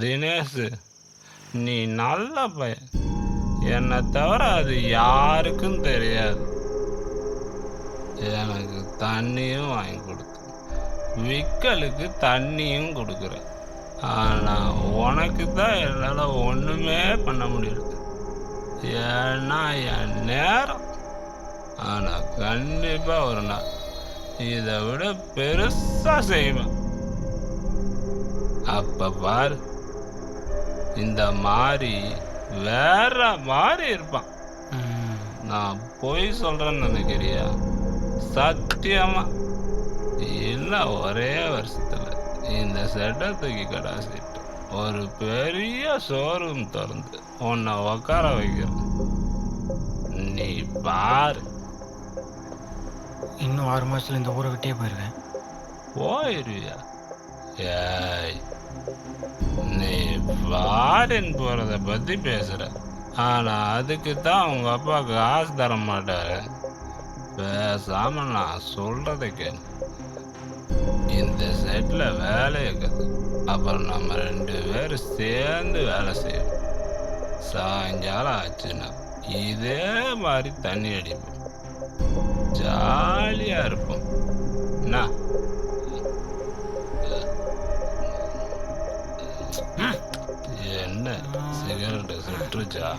தினேஷ், நீ நல்ல பையன். என்னை தவிர அது யாருக்கும் தெரியாது. எனக்கு தண்ணியும் வாங்கி கொடுத்து, விக்கலுக்கு தண்ணியும் கொடுக்குற. ஆனால் உனக்கு தான் என்னால் ஒன்றுமே பண்ண முடியல. ஏன்னா என் நேரம். ஆனால் கண்டிப்பாக ஒரு நாள் இதை விட பெருசாக செய்வேன். அப்போ பாரு, இந்த மாதிரி வேற மாதிரி இருப்பான். நான் பொய் சொல்கிறேன்னு நினைக்கிறியா? சத்தியமா இல்லை, ஒரே வருஷத்தில் இந்த செட்டை தூக்கி கடாசிட்டு ஒரு பெரிய ஷோரூம் திறந்து உன்னை உட்கார வைக்கிறேன். நீ பாரு. இன்னும் 6 மாதத்தில் இந்த ஊரை விட்டே போயிடுவேன். போயிருவியா? ஏய், நீ ஃபாரின் போகிறத பற்றி பேசுகிற. ஆனால் அதுக்கு தான் உங்கள் அப்பா காசு தர மாட்டாரு. பேசாமல் நான் சொல்கிறத கேளு. இந்த செட்டில் வேலையை கற்று, அப்புறம் நம்ம 2 பேரும் சேர்ந்து வேலை செய்வோம். சாயங்காலம் ஆச்சுன்னா இதே மாதிரி தண்ணி அடிப்போம். ஜாலியாக இருப்போம். என்ன சிகரெட்டு சுற்றுச்சா?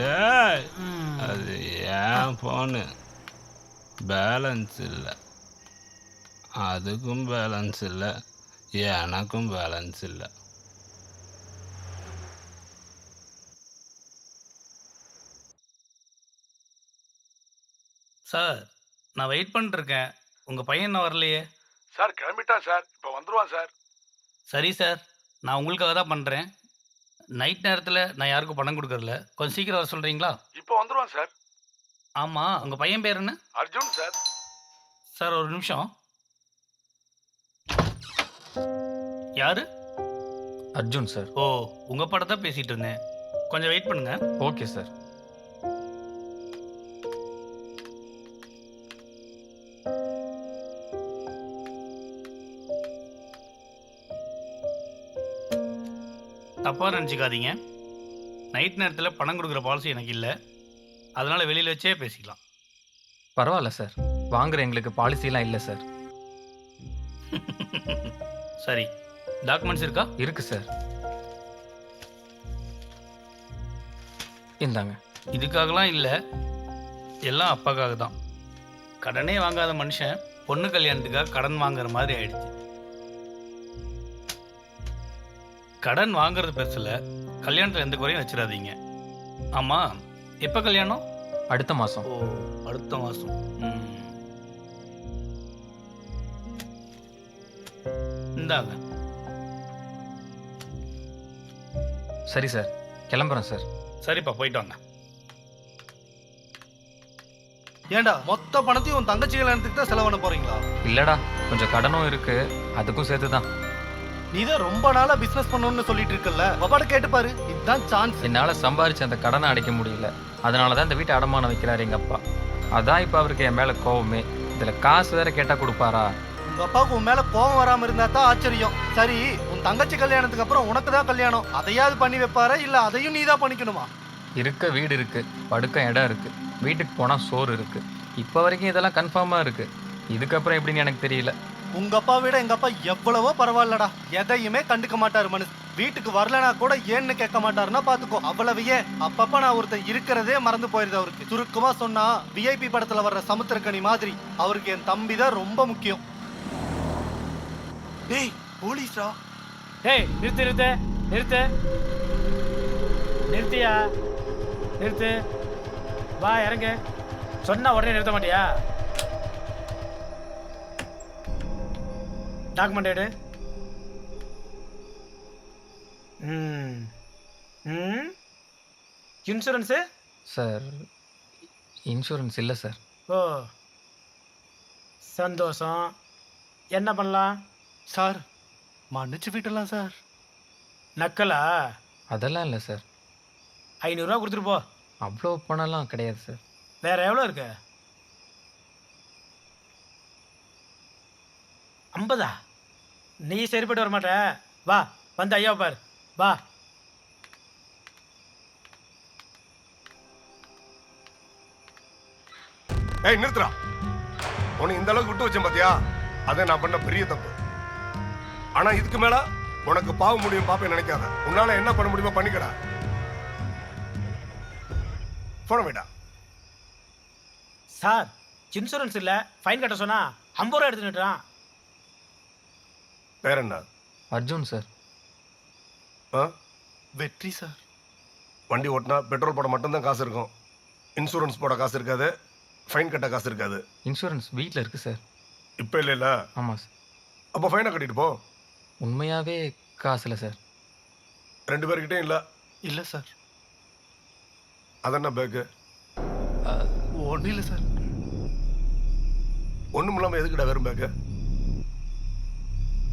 ஏய், அது ஏன் ஃபோனு. பேலன்ஸ் இல்லை. அதுக்கும் பேலன்ஸ் இல்லை, எனக்கும் பேலன்ஸ் இல்லை. சார், நான் வெயிட் பண்ணிட்டுருக்கேன். உங்கள் பையன் இன்னும் வரலையே? சார் கிளம்பிட்டான் சார், இப்போ வந்துடுவான் சார். சரி சார், நான் உங்களுக்காக தான் பண்ணுறேன். நைட் நேரத்தில் நான் யாருக்கும் பணம் கொடுக்கறதில்ல. கொஞ்சம் சீக்கிரம் வர சொல்கிறீங்களா? இப்போ வந்துடுவான் சார். ஆமாம், உங்கள் பையன் பேர் என்ன? அர்ஜுன் சார். சார் ஒரு நிமிஷம். யாரு? அர்ஜுன் சார். ஓ, உங்கள் படத்தை பேசிகிட்டு இருந்தேன். கொஞ்சம் வெயிட் பண்ணுங்கள். Okay sir. தப்பாக நினச்சிக்காதீங்க. நைட் நேரத்தில் பணம் கொடுக்குற பாலிசி எனக்கு இல்லை. அதனால் வெளியில் வச்சே பேசிக்கலாம். பரவாயில்ல சார், வாங்குற எங்களுக்கு பாலிசிலாம் இல்லை சார். சரி, டாக்குமெண்ட்ஸ் இருக்கா? இருக்கு சார். இந்தாங்க. இதுக்காகலாம் இல்லை, எல்லாம் அப்பாக்காக தான். கடனே வாங்காத மனுஷன் பொண்ணு கல்யாணத்துக்காக கடன் வாங்குற மாதிரி ஆயிடுச்சு. கடன் வாங்குறது பெருசில், கல்யாணத்தில் எந்த குறையும் வச்சிடாதீங்க. ஆமாம், எப்போ கல்யாணம்? அடுத்த மாதம். ஓ, அடுத்த மாதம். இந்தாங்க. சரி சார், கிளம்புறேன் சார். சரிப்பா, போயிட்டு வாங்க. ஏண்டா மொத்த பணத்தையும் உன் தங்கச்சி கல்யாணத்துக்கு தான் செலவு பண்ண போறீங்களா? இல்லடா, கொஞ்சம் கடனும் இருக்கு, அதுக்கும் சேர்த்து தான். நீ தான் ரொம்ப நாளா பிசினஸ் பண்ணணும்னு சொல்லிட்டு இருக்கல்ல, பாப்பாட்ட கேட்டு பாரு, இதுதான் சான்ஸ். என்னால் சம்பாரிச்சு அந்த கடனை அடைக்க முடியல. அதனால தான் இந்த வீட்டை அடமானம் வைக்கிறாரு எங்கள் அப்பா. அதான் இப்போ அவருக்கு என் மேலே கோவமே. இதில் காசு வேற கேட்டால் கொடுப்பாரா? உங்க அப்பாவுக்கு உன் மேல கோவம் வராம இருந்தா தான் ஆச்சரியம். சரி, உன் தங்கச்சி கல்யாணத்துக்கு அப்புறம் உனக்கு தான் கல்யாணம், அதையாவது பண்ணி வைப்பாரா இல்ல அதையும் நீ தான் பண்ணிக்கணுமா? இருக்க வீடு இருக்கு, படுக்க இடம் இருக்கு, வீட்டுக்கு போனால் சோறு இருக்கு. இப்போ வரைக்கும் இதெல்லாம் கன்ஃபார்மாக இருக்கு. இதுக்கப்புறம் எப்படின்னு எனக்கு தெரியல. உங்க அப்பா விட எங்க அப்பா எவ்வளவோ பரவாயில்லடா. எதையுமே கண்டுக்க மாட்டாரு மனு. வீட்டுக்கு வரலனா கூட ஏன்னு கேட்க மாட்டாருன்னா பாத்துக்கோ. அவ்வளவு ஏன் அப்பப்ப நான் ஒருத்தன் இருக்கிறதே மறந்து போயிருது அவருக்கு. சுருக்கமா சொன்னா விஐபி படத்துல வர்ற சமுத்திரக்கனி மாதிரி அவருக்கு என் தம்பி தான் ரொம்ப முக்கியம். டேய் போலீஸ்ரா. டேய் நிறுத்து நிறுத்து நிறுத்து நிறுத்தியா நிறுத்து. வா இறங்கு. சொன்னா உடனே நிறுத்த மாட்டியா? டாக்குமெண்ட் எடு. இன்சூரன்ஸு? சார், இன்சூரன்ஸ் இல்லை சார். ஓ, சந்தோஷம். என்ன பண்ணலாம் சார்? மன்னிச்சு விட்டலாம் சார். நக்கலா? அதெல்லாம் இல்லை சார். 500 கொடுத்துட்டு போ. அவ்வளோ பணம்லாம் கிடையாது சார். வேற எவ்வளோ இருக்கு? 50? நீ சரிப்பட்டு வர மாட்ட. வா வந்து ஐயா பாரு. வா. ஏய் நிறுத்துறா. உன்னை இந்த அளவுக்கு விட்டு வச்சேன் பாத்தியா? அதை நான் பண்ண பெரிய தப்பு. ஆனா இதுக்கு மேல உனக்கு பாவ முடியும் பாப்பே நினைக்காத. உன்னால என்ன பண்ண முடியுமோ பண்ணிக்கடா. போன வேடா. சார் இன்சூரன்ஸ் இல்லை, ஃபைன் கட்ட சொன்னா 50 ரூபா எடுத்துக்கிட்டான். வேற என்ன? அர்ஜுன் சார். ஆ? வெற்றி சார். வண்டி ஓட்டினா பெட்ரோல் போட மட்டும்தான் காசு இருக்கும். இன்சூரன்ஸ் போட காசு இருக்காது, ஃபைன் கட்ட காசு இருக்காது. இன்சூரன்ஸ் வீட்டில் இருக்குது சார். இப்போ இல்லைல்ல? ஆமாம் சார். அப்போ ஃபைனை கட்டிட்டு போ. உண்மையாகவே காசு இல்லை சார். 2 பேர்கிட்டயும் இல்லை. இல்லை சார். அதென்ன பேக்கு? ஒன்றும் இல்லை சார். ஒன்றும் இல்லாமல் எதுக்கிட்ட வெறும் பேக்கு?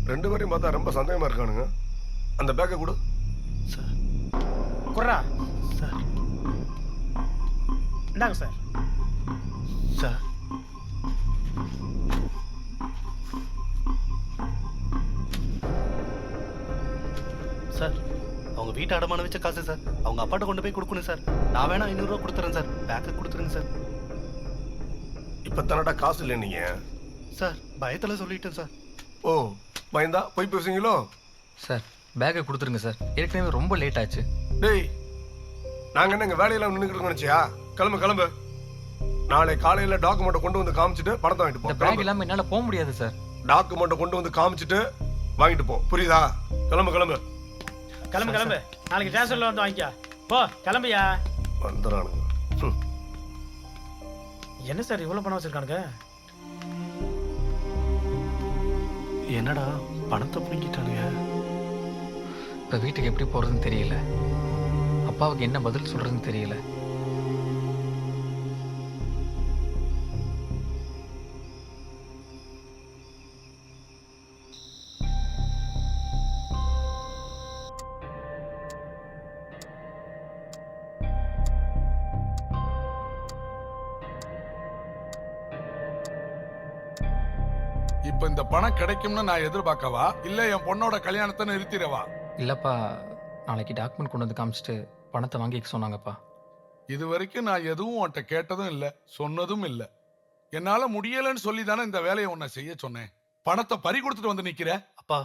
2 பேரையும் பார்த்தா ரொம்ப சந்தேகமாக இருக்கானுங்க. அந்த பேக்கை கொடு. சார். குர்ரா. சார். இந்தாங்க சார். சார். சார் அவங்க வீட்டை அடமான வச்ச காசு சார். அவங்க அப்பாட்ட கொண்டு போய் கொடுக்கணும் சார். நான் வேணா 500 ரூபா கொடுத்துறேன் சார். பேக்கை கொடுத்துருங்க சார். இப்போ தானடா காசு இல்லை நீங்கள். சார் பயத்தில் சொல்லிட்டேன் சார். ஓ பயந்தா போய் பேசுவீங்களோ? சார் பேக்கை கொடுத்துருங்க சார். ஏற்கனவே ரொம்ப லேட் ஆச்சு. டேய் நாங்கள் என்ன எங்கள் வேலையெல்லாம் நின்றுக்கிட்டு நினச்சியா? கிளம்பு கிளம்பு. நாளை காலையில் டாக்குமெண்ட்டை கொண்டு வந்து காமிச்சிட்டு பணத்தை வாங்கிட்டு இந்த போ. பேக் இல்லாமல் என்னால் போக முடியாது சார். டாக்குமெண்ட்டை கொண்டு வந்து காமிச்சிட்டு வாங்கிட்டு போ. புரியுதா? கிளம்பு கிளம்பு. கிளம்பு கிளம்பு. நாளைக்கு ஸ்டேஷனில் வந்து வாங்கிக்கா. போ கிளம்பியா. வந்துடுறானுங்க. என்ன சார் இவ்வளோ பணம் வச்சிருக்கானுங்க? என்னடா பணத்தை பிடிங்கிட்டானுங்க. இப்போ வீட்டுக்கு எப்படி போகிறதுன்னு தெரியல. அப்பாவுக்கு என்ன பதில் சொல்கிறதுன்னு தெரியல. இப்ப இந்த பணம் கிடைக்கும்னு நான் எதிர்பார்க்கவா இல்ல என் பொண்ணோட கல்யாணத்தை நிறுத்திடவா? இல்லைப்பா, நாளைக்கு டாக்குமெண்ட் கொண்டு வந்து காமிச்சிட்டு பணத்தை வாங்கிக்க சொன்னாங்கப்பா. இது வரைக்கும் நான் எதுவும் உன்கிட்ட கேட்டதும் இல்ல, சொன்னதும் இல்ல. என்னால முடியலன்னு சொல்லி தானே இந்த வேலையை உன்னை செய்ய சொன்னேன். பணத்தை பறி கொடுத்துட்டு வந்து நிக்கிற. அப்பா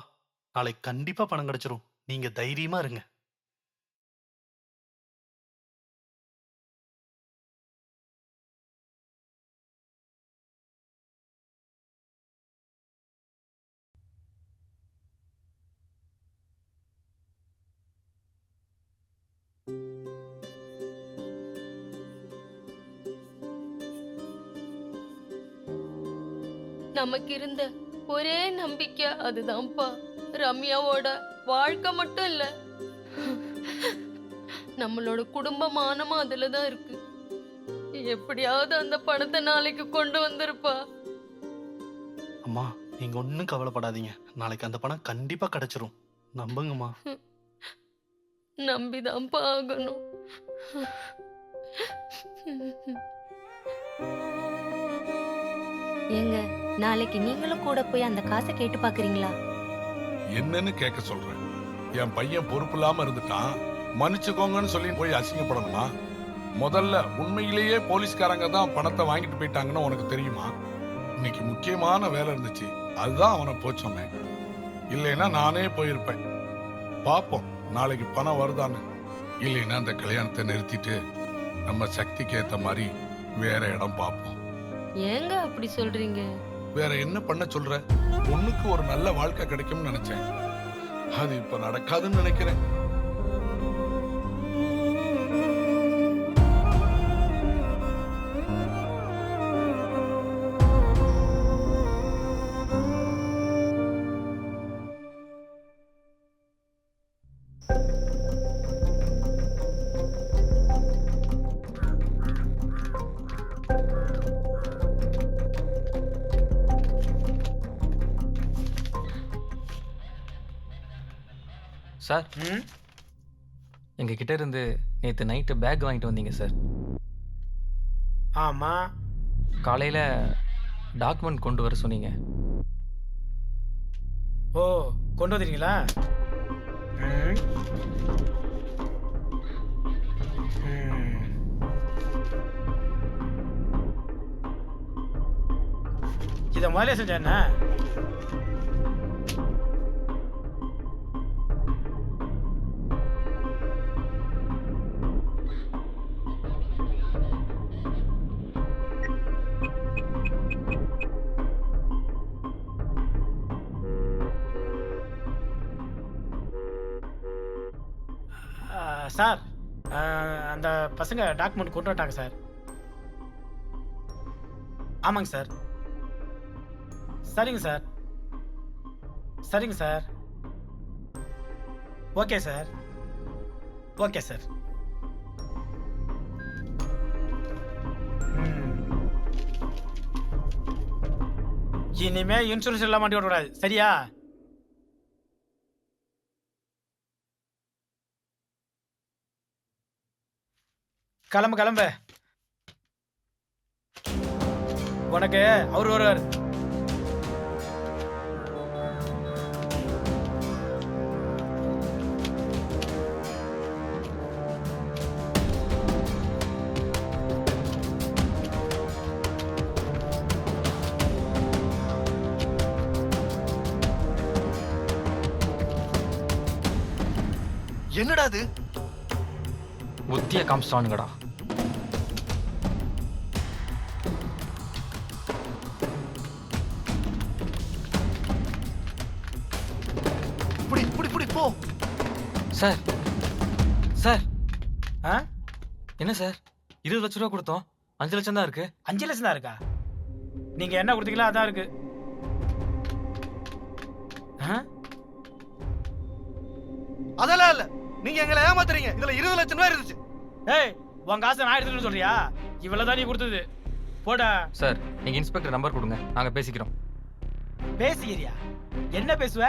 நாளைக்கு கண்டிப்பா பணம் கிடைச்சிரும். நீங்க தைரியமா இருங்க. நமக்கு இருந்த ஒரே நம்பிக்கை அதுதான்ப்பா. ரம்யாவோட வாழ்க்கை மட்டும் இல்ல, நம்மளோட குடும்ப மானமும் அதுலதான் இருக்கு. எப்படியாவது அந்த பணத்தை நாளைக்கு கொண்டு வந்திருப்பா. அம்மா நீங்க ஒன்றும் கவலைப்படாதீங்க. நாளைக்கு அந்த பணம் கண்டிப்பா கிடைச்சிரும். நம்புங்கம்மா. நம்பிதான்ப்பா ஆகணும். ஏங்க நாளைக்கு நீங்களும் கூட போய் அந்த காசை கேட்டு பாக்குறீங்களா? என்னன்னு கேட்க சொல்றேன். என் பையன் பொறுப்பு இல்லாம இருந்துட்டான், மன்னிச்சுக்கோங்கன்னு சொல்லி போய் அசிங்கப்படணுமா? முதல்ல உண்மையிலேயே போலீஸ்காரங்க தான் பணத்தை வாங்கிட்டு போயிட்டாங்கன்னு உனக்கு தெரியுமா? இன்னைக்கு முக்கியமான வேலை இருந்துச்சு, அதுதான் அவனை போய் சொன்னேன். இல்லைன்னா நானே போயிருப்பேன். பாப்போம் நாளைக்கு பணம் வருதான்னு. இல்லைன்னா அந்த கல்யாணத்தை நிறுத்திட்டு நம்ம சக்திக்கு ஏத்த மாதிரி வேற இடம் பார்ப்போம். ஏங்க அப்படி சொல்றீங்க? வேற என்ன பண்ண சொல்ற? பொண்ணுக்கு ஒரு நல்ல வாழ்க்கை கிடைக்கும்னு நினைச்சேன். அது இப்ப நடக்காதுன்னு நினைக்கிறேன். சார், எங்ககிட்ட இருந்து நேற்று நைட்டு பேக் வாங்கிட்டு வந்தீங்க சார். ஆமாம். காலையில் டாக்குமெண்ட் கொண்டு வர சொன்னீங்க. ஓ கொண்டு வந்துட்டீங்களா? ம். ம். இதை முதல்ல செஞ்ச என்ன? சார், அந்த பசங்க டாக்குமெண்ட் கொண்டு வந்துட்டாங்க சார். ஆமாங்க சார். சரிங்க சார். சரிங்க sir. Okay sir. Okay sir. இனிமே இன்சூரன்ஸ் எல்லாம் மாட்டி விடக்கூடாது, சரியா? கிளம்பு கிளம்பு. உனக்கு அவர் வருவார். என்னடா அது? புத்திய காமிச்சிட்டானுங்கடா. புடி புடி புடி போ. சார் சார் ஆ? என்ன சார் 20 லட்ச ரூபா கொடுத்தோம், 5 லட்சம் தான் இருக்கு. 5 லட்சம் தான் இருக்கா? நீங்க என்ன கொடுத்தீங்களோ அதான் இருக்கு. ஆ? அதெல்லாம் இல்ல, நீங்க எங்களை ஏமாத்துறீங்க. இதுல 20 லட்சம் ரூபாய் இருந்துச்சு. ஏய், உன் காசை நான் எடுத்துட்டு சொல்றியா? இவ்வளவுதான் நீ கொடுத்தது. போடா. சார் நீங்க இன்ஸ்பெக்டர் நம்பர் கொடுங்க, நாங்க பேசிக்கிறோம். பேசுகிறியா? என்ன பேசுவ?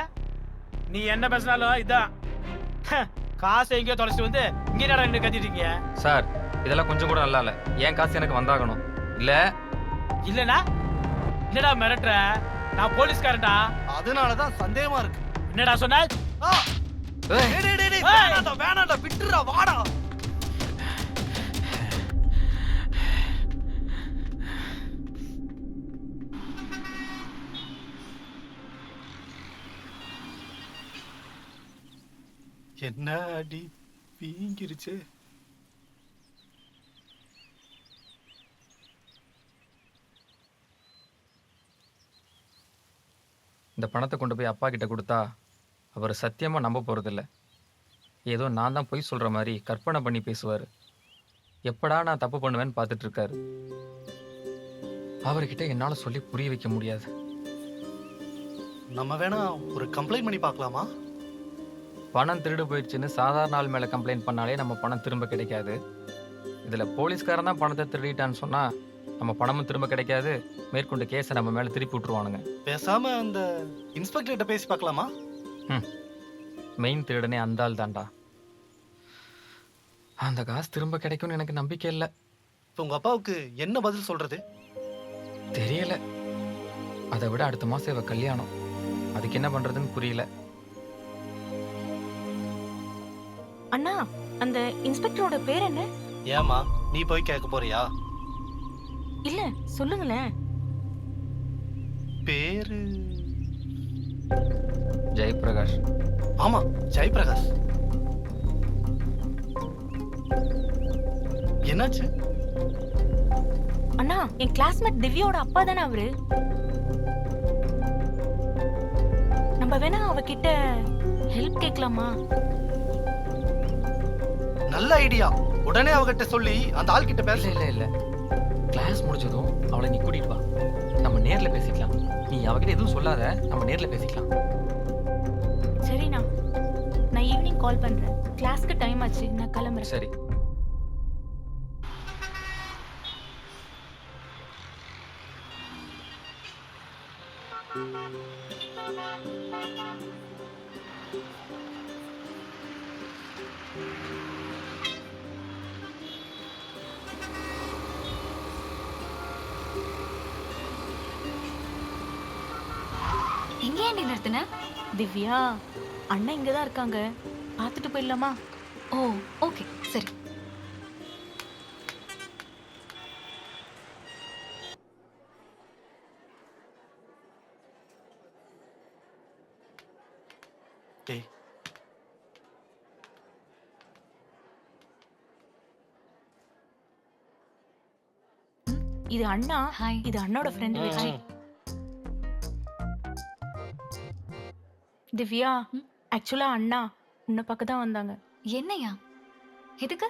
நீ என்ன பேசினாலும் இதான். காசை எங்கேயோ தொலைச்சிட்டு வந்து இங்க என்னடா நின்னு கத்திட்டு இருக்கீங்க? சார் இதெல்லாம் கொஞ்சம் கூட நல்லா இல்ல. என் காசு எனக்கு வந்தாகணும். இல்ல இல்லனா என்னடா மிரட்டுற? நான் போலீஸ்காரன்டா. அதனாலதான் சந்தேகமா இருக்கு. என்னடா சொன்ன? ஆ! ஏய், டேய் டேய் டேய், ஏய்! வேணாம்டா வேணாம்டா, விட்டுறா, வாடா. என்ன அடி வீங்கிருச்சு. இந்த பணத்தை கொண்டு போய் அப்பா கிட்ட கொடுத்தா அவர் சத்தியமா நம்ப போறதில்ல. ஏதோ நான் தான் பொய் சொல்ற மாதிரி கற்பனை பண்ணி பேசுவார். எப்படா நான் தப்பு பண்ணுவேன்னு பார்த்துட்டு இருக்காரு. அவர்கிட்ட என்னால சொல்லி புரிய வைக்க முடியாது. நம்ம வேணா ஒரு கம்ப்ளைண்ட் பண்ணி பார்க்கலாமா? பணம் திருடு போயிடுச்சுன்னு சாதாரண ஆள் மேல கம்ப்ளைண்ட் பண்ணாலே நம்ம பணம் திரும்ப கிடைக்காது. இதுல போலீஸ்காரன் தான் பணத்தை திருடிட்டான்னு சொன்னா நம்ம பணமும் திரும்ப கிடைக்காது. மேற்கொண்டு கேஸை நம்ம மேல திருப்பி விட்டுருவானுங்க. பேசாம அந்த இன்ஸ்பெக்டர் கிட்ட பேசி பார்க்கலாமா? மெயின் திருடனே அந்த ஆள் தான்டா. அந்த காசு திரும்ப கிடைக்கும்னு எனக்கு நம்பிக்கை இல்லை. இப்போ உங்க அப்பாவுக்கு என்ன பதில் சொல்றது? தெரியல. அதை விட அடுத்த மாசம் இவ கல்யாணம். அதுக்கு என்ன பண்றதுன்னு புரியல. அண்ணா, அந்த இன்ஸ்பெக்டரோட பேர் என்ன? ஏமா நீ போய் கேட்க போறியா? இல்ல, சொல்லுங்களேன். பேரு ஜெயபிரகாஷ். ஆமா, ஜெயபிரகாஷ். என்னாச்சு? அண்ணா, என் கிளாஸ்மேட் திவ்யாவோட அப்பா தானே அவரு. நம்ம வேணா அவகிட்ட ஹெல்ப் கேட்கலாமா? நல்ல ஐடியா. உடனே அவகிட்ட சொல்லி அந்த ஆள் கிட்ட பேச. இல்ல இல்ல இல்ல, கிளாஸ் முடிச்சதும் அவளை நீ கூட்டிட்டு வா, நம்ம நேர்ல பேசிக்கலாம். நீ அவகிட்ட எதுவும் சொல்லாத, நம்ம நேர்ல பேசிக்கலாம். சரிண்ணா, நான் ஈவினிங் கால் பண்றேன். கிளாஸ்க்கு டைம் ஆச்சு, நான் கிளம்புறேன். சரி. எங்க ஏண்டி நிறுத்தின? திவ்யா அண்ணன் இங்க தான் இருக்காங்க, பார்த்துட்டு போயிடலாமா? ஓ ஓகே சரி. டேய் இது அண்ணா. ஹாய். இது அண்ணோட ஃப்ரெண்ட் வெற்றி. திவ்யா ஆக்சுவலா அண்ணா உன்னை பார்க்க தான் வந்தாங்க. என்னையா? எதுக்கு?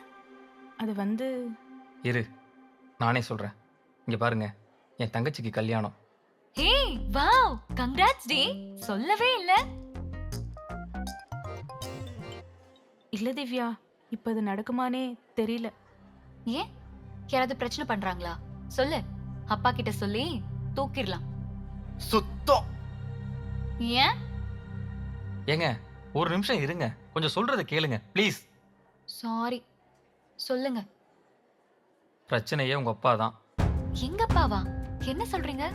அது வந்து இரு, நானே சொல்கிறேன். இங்கே பாருங்க, என் தங்கச்சிக்கு கல்யாணம். ஹே வாவ், கங்க்ராட்ஸ் டி. சொல்லவே இல்ல. இல்ல திவ்யா, இப்ப அது நடக்குமானே தெரியல. ஏன், யாராவது பிரச்சனை பண்றாங்களா? சொல்லு, அப்பா கிட்ட சொல்லி தூக்கிடலாம். சுத்தம். ஏன்? ஏங்க ஒரு நிமிஷம் இருங்க, கொஞ்சம் சொல்கிறத கேளுங்க ப்ளீஸ். சாரி, சொல்லுங்க. பிரச்சனையே உங்கள் அப்பா தான். எங்க அப்பாவா? என்ன சொல்றீங்க?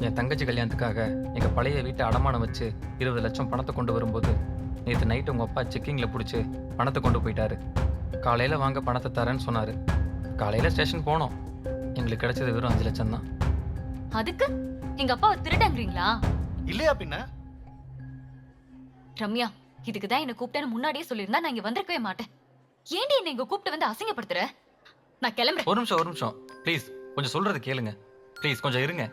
என் தங்கச்சி கல்யாணத்துக்காக எங்கள் பழைய வீட்டை அடமானம் வச்சு 20 லட்சம் பணத்தை கொண்டு வரும்போது நேற்று நைட்டு உங்கள் அப்பா செக்கிங்கில் பிடிச்சி பணத்தை கொண்டு போயிட்டாரு. காலையில் வாங்க பணத்தை தரேன்னு சொன்னார். காலையில் ஸ்டேஷன் போனோம், எங்களுக்கு கிடைச்சது வெறும் 5 லட்சம் தான். அதுக்கு எங்க அப்பாவை திருடங்கிறீங்களா? இல்லையா பின்ன? ரம்யா, இதுக்கு தான் என்ன கூப்பிட்டேன்னு முன்னாடியே சொல்லியிருந்தா நான் இங்க வந்திருக்கவே மாட்டேன். ஏன்டி என்ன இங்க கூப்பிட்டு வந்து அசிங்கப்படுத்துற? நான் கிளம்புறேன். ஒரு நிமிஷம் ப்ளீஸ், கொஞ்சம் சொல்கிறத கேளுங்க ப்ளீஸ், கொஞ்சம் இருங்க.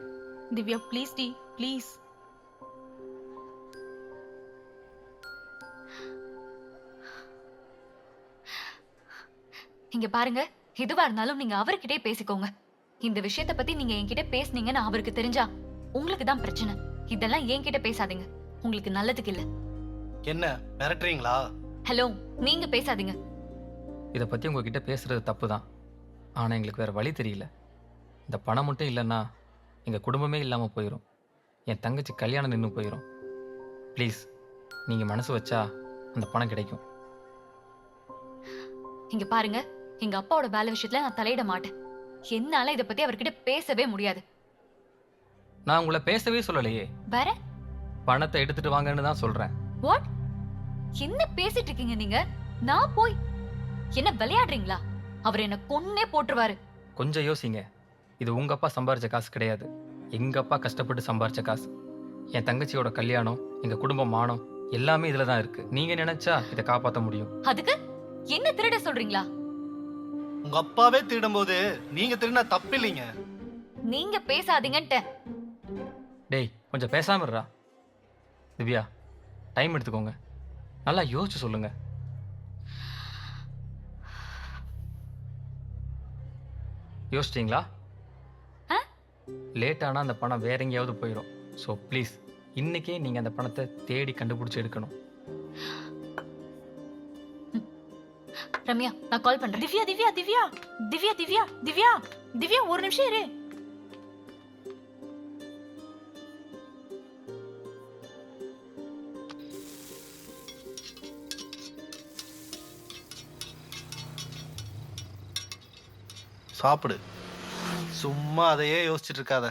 திவ்யா ப்ளீஸ் டி, ப்ளீஸ். இங்க பாருங்க, எதுவா இருந்தாலும் நீங்க அவர்கிட்டே பேசிக்கோங்க. இந்த விஷயத்தை பத்தி நீங்க என்கிட்ட பேசுனீங்கன்னு அவருக்கு தெரிஞ்சா உங்களுக்கு தான் பிரச்சனை. இதெல்லாம் என்கிட்ட பேசாதீங்க, உங்களுக்கு நல்லதுக்கு இல்ல. என்ன மிரட்டுறீங்களா? ஹலோ, நீங்க பேசாதீங்க. இதை பற்றி உங்ககிட்ட பேசுகிறது தப்பு தான், ஆனால் எங்களுக்கு வேறு வழி தெரியல. இந்த பணம் மட்டும் இல்லைன்னா எங்கள் குடும்பமே இல்லாமல் போயிடும். என் தங்கச்சி கல்யாணம் நின்று போயிடும். ப்ளீஸ், நீங்கள் மனசு வச்சா அந்த பணம் கிடைக்கும். இங்க பாருங்க, எங்க அப்பாவோட வேலை விஷயத்துல நான் தலையிட மாட்டேன். என்னால இதை பத்தி அவர்கிட்ட பேசவே முடியாது. நான் உங்களை பேசவே சொல்லலையே, வேற பணத்தை எடுத்துட்டு வாங்கன்னு தான் சொல்கிறேன். வாட்? என்ன பேசிட்டு இருக்கீங்க நீங்க? நான் போய் என்ன விளையாடுறீங்களா? அவர் என்ன கொன்னே போட்டுருவாரு. கொஞ்சம் யோசிங்க, இது உங்கள் அப்பா சம்பாரிச்ச காசு கிடையாது, எங்கள் அப்பா கஷ்டப்பட்டு சம்பாரிச்ச காசு. என் தங்கச்சியோட கல்யாணம், எங்கள் குடும்பம் மானம் எல்லாமே இதில் தான் இருக்குது. நீங்கள் நினச்சா இதை காப்பாற்ற முடியும். அதுக்கு என்ன திருட சொல்றீங்களா? உங்க அப்பாவே திருடும் போது நீங்க திருடினா தப்பு இல்லைங்க. நீங்க பேசாதீங்கன்ட்ட. டேய், கொஞ்சம் பேசாம இருடா. திவ்யா, டைம் எடுத்துக்கோங்க, நல்லா யோசிச்சு சொல்லுங்க. யோசிச்சிங்களா? லேட் ஆனால் அந்த பணம் வேற எங்கேயாவது போயிடும். ஸோ ப்ளீஸ், இன்னைக்கே நீங்கள் அந்த பணத்தை தேடி கண்டுபிடிச்சி எடுக்கணும். ரம்யா, நான் கால் பண்றேன். திவ்யா திவ்யா திவ்யா திவ்யா திவ்யா திவ்யா திவ்யா ஒரு நிமிஷம் இரு. சாப்பிடு, சும்மா அதையே யோசிச்சுட்டு இருக்காத.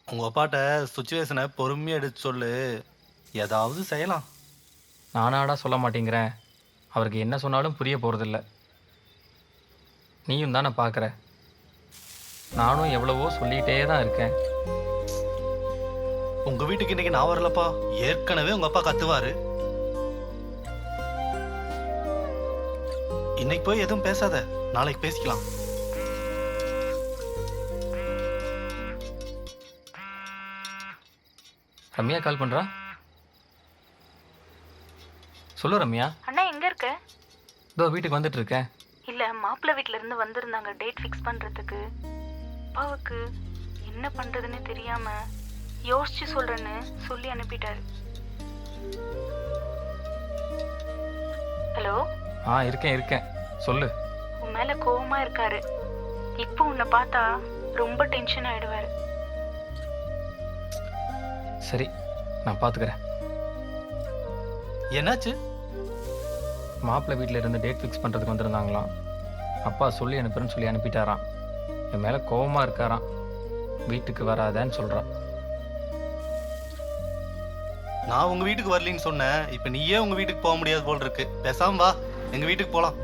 உங்க அப்பாட்ட சுச்சுவேஷனை பொறுமையா எடுத்து சொல்லு, ஏதாவது செய்யலாம். நானாடா சொல்ல மாட்டேங்கிறேன், அவருக்கு என்ன சொன்னாலும் புரிய போகிறதில்ல. நீயும் தானே பார்க்குற, நானும் எவ்வளவோ சொல்லிகிட்டே தான் இருக்கேன். உங்க வீட்டுக்கு இன்னைக்கு நான் வரலப்பா, ஏற்கனவே உங்க அப்பா கத்துவாரு. இன்னைக்கு போய் எதுவும் பேசாத, நாளைக்கு பேசிக்கலாம். ரம்யா கால் பண்ணுறா. சொல்லு ரம்யா. அண்ணா எங்க இருக்க? இதோ வீட்டுக்கு வந்துட்டு இருக்கேன். இல்ல, மாப்பிள்ளை வீட்ல இருந்து வந்திருந்தாங்க டேட் ஃபிக்ஸ் பண்றதுக்கு. அப்பாவுக்கு என்ன பண்றதுன்னு தெரியாம யோசிச்சு சொல்றேன்னு சொல்லி அனுப்பிட்டாரு. ஹலோ. இருக்கேன் சொல்லு. உன் மேல கோவமா இருக்காரு. இப்போ உன்னை பார்த்தா ரொம்ப டென்ஷன் ஆயிடுவாரு. சரி, நான் பார்த்துக்கிறேன். என்னாச்சு? மாப்பிள்ளை வீட்டில் இருந்து டேட் ஃபிக்ஸ் பண்ணுறதுக்கு வந்திருந்தாங்களாம். அப்பா சொல்லி அனுப்புறேன்னு சொல்லி அனுப்பிட்டாராம். என் மேலே கோவமாக இருக்காராம். வீட்டுக்கு வராதேன்னு சொல்கிறா. நான் உங்க வீட்டுக்கு வரலின்னு சொன்னேன். இப்ப நீயே உங்க வீட்டுக்கு போக முடியாது போல் இருக்கு. பேசாம வா, எங்க வீட்டுக்கு போலாம்.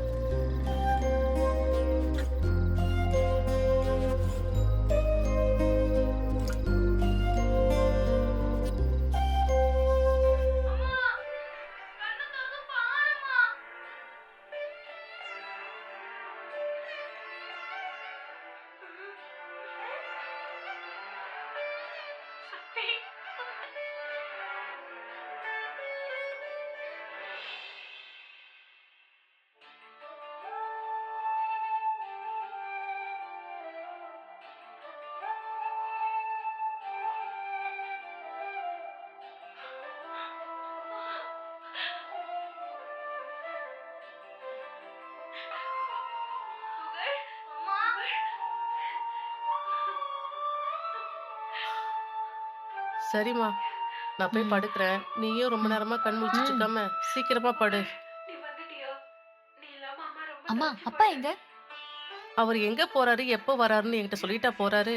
சரிம்மா, நான் போய் படுக்கிறேன். நீயும் ரொம்ப நேரமா கண் முழிச்சிட்டு இருக்காம சீக்கிரமா படு. அம்மா அப்பா எங்க? அவர் எங்க போறாரு, எப்போ வராருன்னு என்கிட்ட சொல்லிட்டா போறாரு.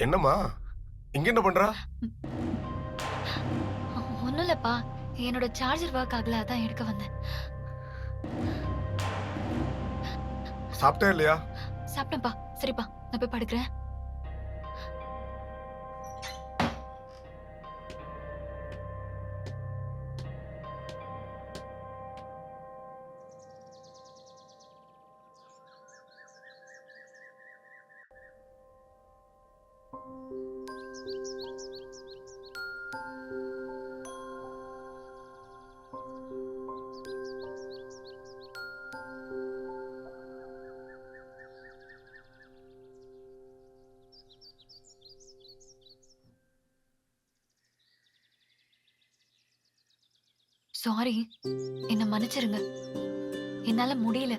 என்னம்மா இங்க என்ன பண்றா? ஒண்ணும் இல்லப்பா, என்னோட சார்ஜர் ஒர்க் ஆகல, அதான் எடுக்க வந்தேன். சாப்பிட்டே இல்லையா? சாப்பிட்டேன்ப்பா. சரிப்பா, நான் போய் படுக்கிறேன். சாரி, என்ன மன்னிச்சிருங்க. என்னால முடியல.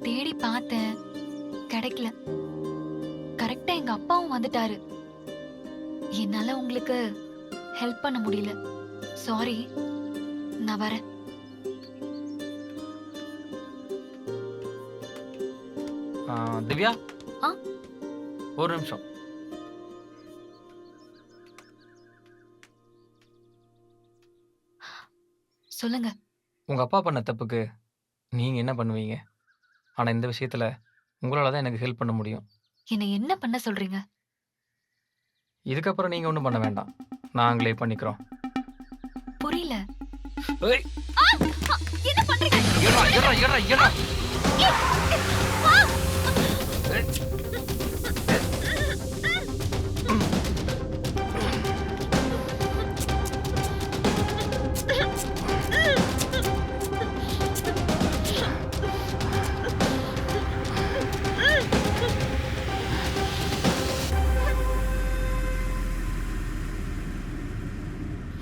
தேடி பார்த்தேன், கிடைக்கல. கரெக்டா எங்க அப்பாவும் வந்துட்டாரு. என்னால உங்களுக்கு ஹெல்ப் பண்ண முடியல. சாரி, நான் வரேன். திவ்யா, ஆ? ஒரு நிமிஷம். சொல்லுங்க. உங்க அப்பா பண்ண தப்புக்கு நீங்க என்ன பண்ணுவீங்க? ஆனா இந்த விஷயத்துல உங்களால தான் எனக்கு ஹெல்ப் பண்ண முடியும். என்னை என்ன பண்ண சொல்றீங்க? இதுக்கப்புறம் நீங்க ஒன்றும் பண்ண வேண்டாம், நாங்களே பண்ணிக்கிறோம். புரியல. ஏய், என்ன பண்றீங்க? ஏறா, ஏறா, ஏறா, ஏறா.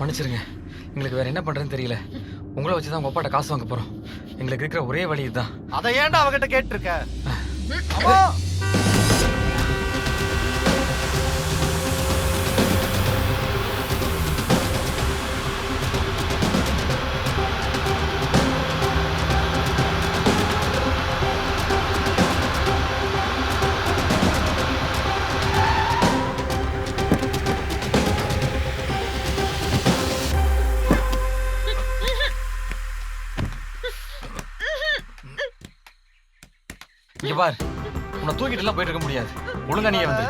மன்னிச்சிருங்க, எங்களுக்கு வேற என்ன பண்றதுன்னு தெரியல. உங்களை வச்சு தான் உங்க அப்பாட்ட காசு வாங்க போறோம். எங்களுக்கு இருக்கிற ஒரே வழி இதுதான். அதை ஏன்டா அவகிட்ட கேட்டிருக்க? அம்மா! இங்க பார், உன்னை தூக்கிட்டு எல்லாம் போயிட்டு இருக்க முடியாது. ஒழுங்கா நீயே வந்து.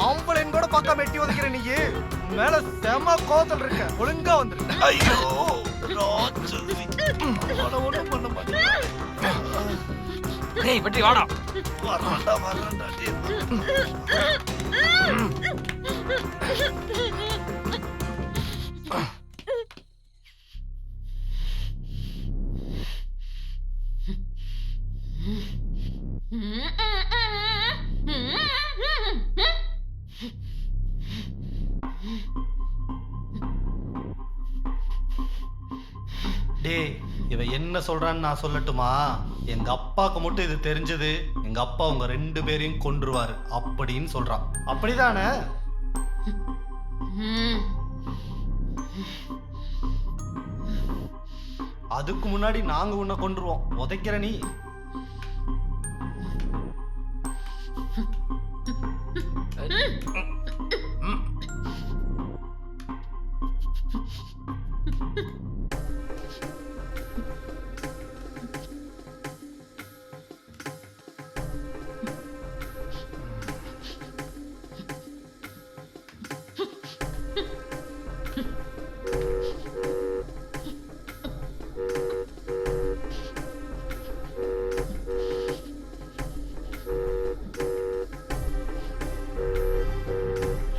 ஆம்பளைன்னு கூட பார்க்காம எட்டி ஒதுக்கிற நீ மேல செம கோவத்தில் இருக்க. ஒழுங்கா வந்துரு. ஐயோ ராட்சசி. அவளை ஒண்ணும் பண்ண மாட்டேன். டேய் வெற்றி வாடா. வரண்டா வரண்டா. டேய், இவ என்ன சொல்றான்னு நான் சொல்லட்டுமா? எங்க அப்பாக்கு மட்டும் இது தெரிஞ்சது, எங்க அப்பா உங்க 2 பேரையும் கொன்றுவாரு அப்படின்னு சொல்றான். அப்படிதானே? அதுக்கு முன்னாடி நாங்க உன்னை கொன்றுவோம். உதைக்கிற நீ.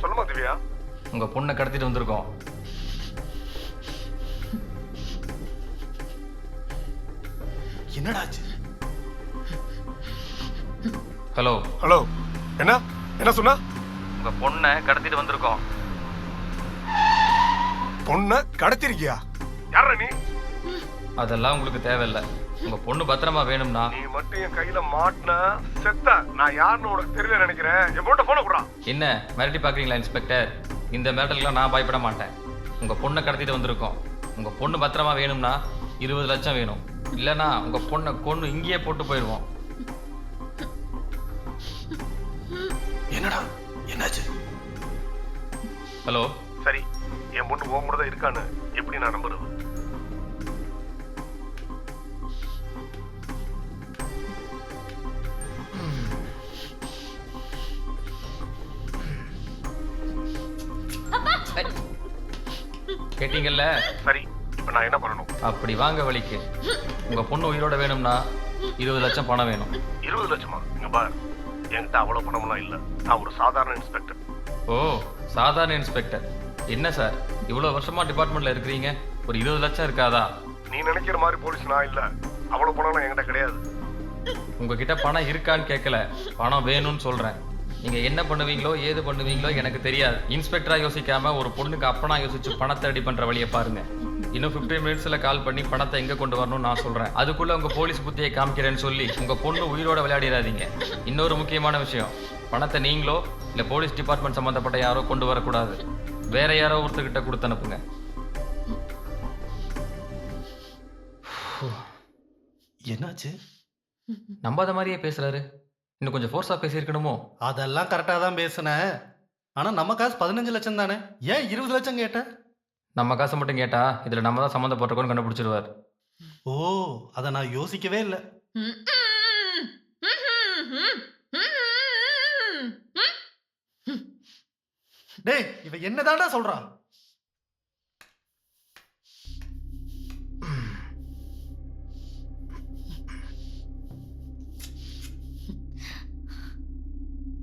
சொல்லுமா திவ்யா? உங்க பொண்ணை கடத்திட்டு வந்திருக்கோம். என்னடாச்சு? ஹலோ ஹலோ, என்ன என்ன சொன்னா? உங்க பொண்ணை கடத்திட்டு வந்திருக்கோம். பொண்ண கடத்திருக்கியா? யாரா நீ? அதெல்லாம் உங்களுக்கு தேவையில்லை. உங்க பொண்ணு பத்திரமா வேணும்னா நீ மட்டும் என் கையில மாட்டின செத்த. நான் யாருன்னு உனக்கு தெரியல நினைக்கிறேன். என் பொண்ணை போன குடுறா. என்ன மிரட்டி பார்க்குறீங்களா இன்ஸ்பெக்டர்? இந்த மேட்டருக்குலாம் நான் பயப்பட மாட்டேன். உங்கள் பொண்ணை கடத்திட்டு வந்திருக்கோம். உங்கள் பொண்ணு பத்திரமா வேணும்னா 20 லட்சம் வேணும். இல்லைன்னா உங்கள் பொண்ணை கொன்று இங்கேயே போட்டு போயிடுவோம். என்னடா என்னாச்சு? ஹலோ. சரி, என் பொண்ணு ஓமோட தான் இருக்கான்னு எப்படி நான் நம்புறது? கேட்டீங்கல்ல? சரி, இப்போ நான் என்ன பண்ணணும்? அப்படி வாங்க வழிக்கு. உங்க பொண்ணு உயிரோட வேணும்னா 20 லட்சம் பணம் வேணும். 20 லட்சமா? இங்க பார், என்கிட்ட அவ்வளவு பணம்லாம் இல்ல. நான் ஒரு சாதாரண இன்ஸ்பெக்டர். ஓ, சாதாரண இன்ஸ்பெக்டர். என்ன சார், இவ்வளோ வருஷமா டிபார்ட்மெண்ட்ல இருக்கிறீங்க, ஒரு 20 லட்சம் இருக்காதா? நீ நினைக்கிற மாதிரி போலீஸ் நான் இல்ல. அவ்வளவு பணம்லாம் என்கிட்ட கிடையாது. உங்ககிட்ட பணம் இருக்கான்னு கேட்கல, பணம் வேணும்னு சொல்றேன். நீங்க என்ன பண்ணுவீங்களோ ஏது பண்ணுவீங்களோ எனக்கு தெரியாது. இன்ஸ்பெக்டரா யோசிக்காம ஒரு பொண்ணுக்கு அப்பனா யோசிச்சு பணத்தை ரெடி பண்ற வழியை பாருங்க. இன்னும் 15 மினிட்ஸ்ல கால் பண்ணி பணத்தை எங்க கொண்டு வரணும்னு நான் சொல்றேன். அதுக்குள்ள உங்க போலீஸ் புத்தியை காமிக்கிறேன்னு சொல்லி உங்க பொண்ணு உயிரோட விளையாடிடாதீங்க. இன்னொரு முக்கியமான விஷயம், பணத்தை நீங்களோ இல்ல போலீஸ் டிபார்ட்மெண்ட் சம்பந்தப்பட்ட யாரோ கொண்டு வரக்கூடாது. வேற யாரோ ஒருத்தர்கிட்ட கொடுத்து அனுப்புங்க. என்னாச்சு? நம்பாத மாதிரியே பேசுறாரு. இன்னும் கொஞ்சம் ஃபோர்ஸா பேசியிருக்கணுமோ? அதெல்லாம் கரெக்டாக தான் பேசுனேன். ஆனால் நம்ம காசு 15 லட்சம் தானே, ஏன் 20 லட்சம் கேட்ட? நம்ம காசை மட்டும் கேட்டா இதுல நம்ம தான் சம்மந்தப்பட்டிருக்கோன்னு கண்டுபிடிச்சிருவார். ஓ, அதை நான் யோசிக்கவே இல்லை. டேய், இவ என்னதான்டா சொல்றா?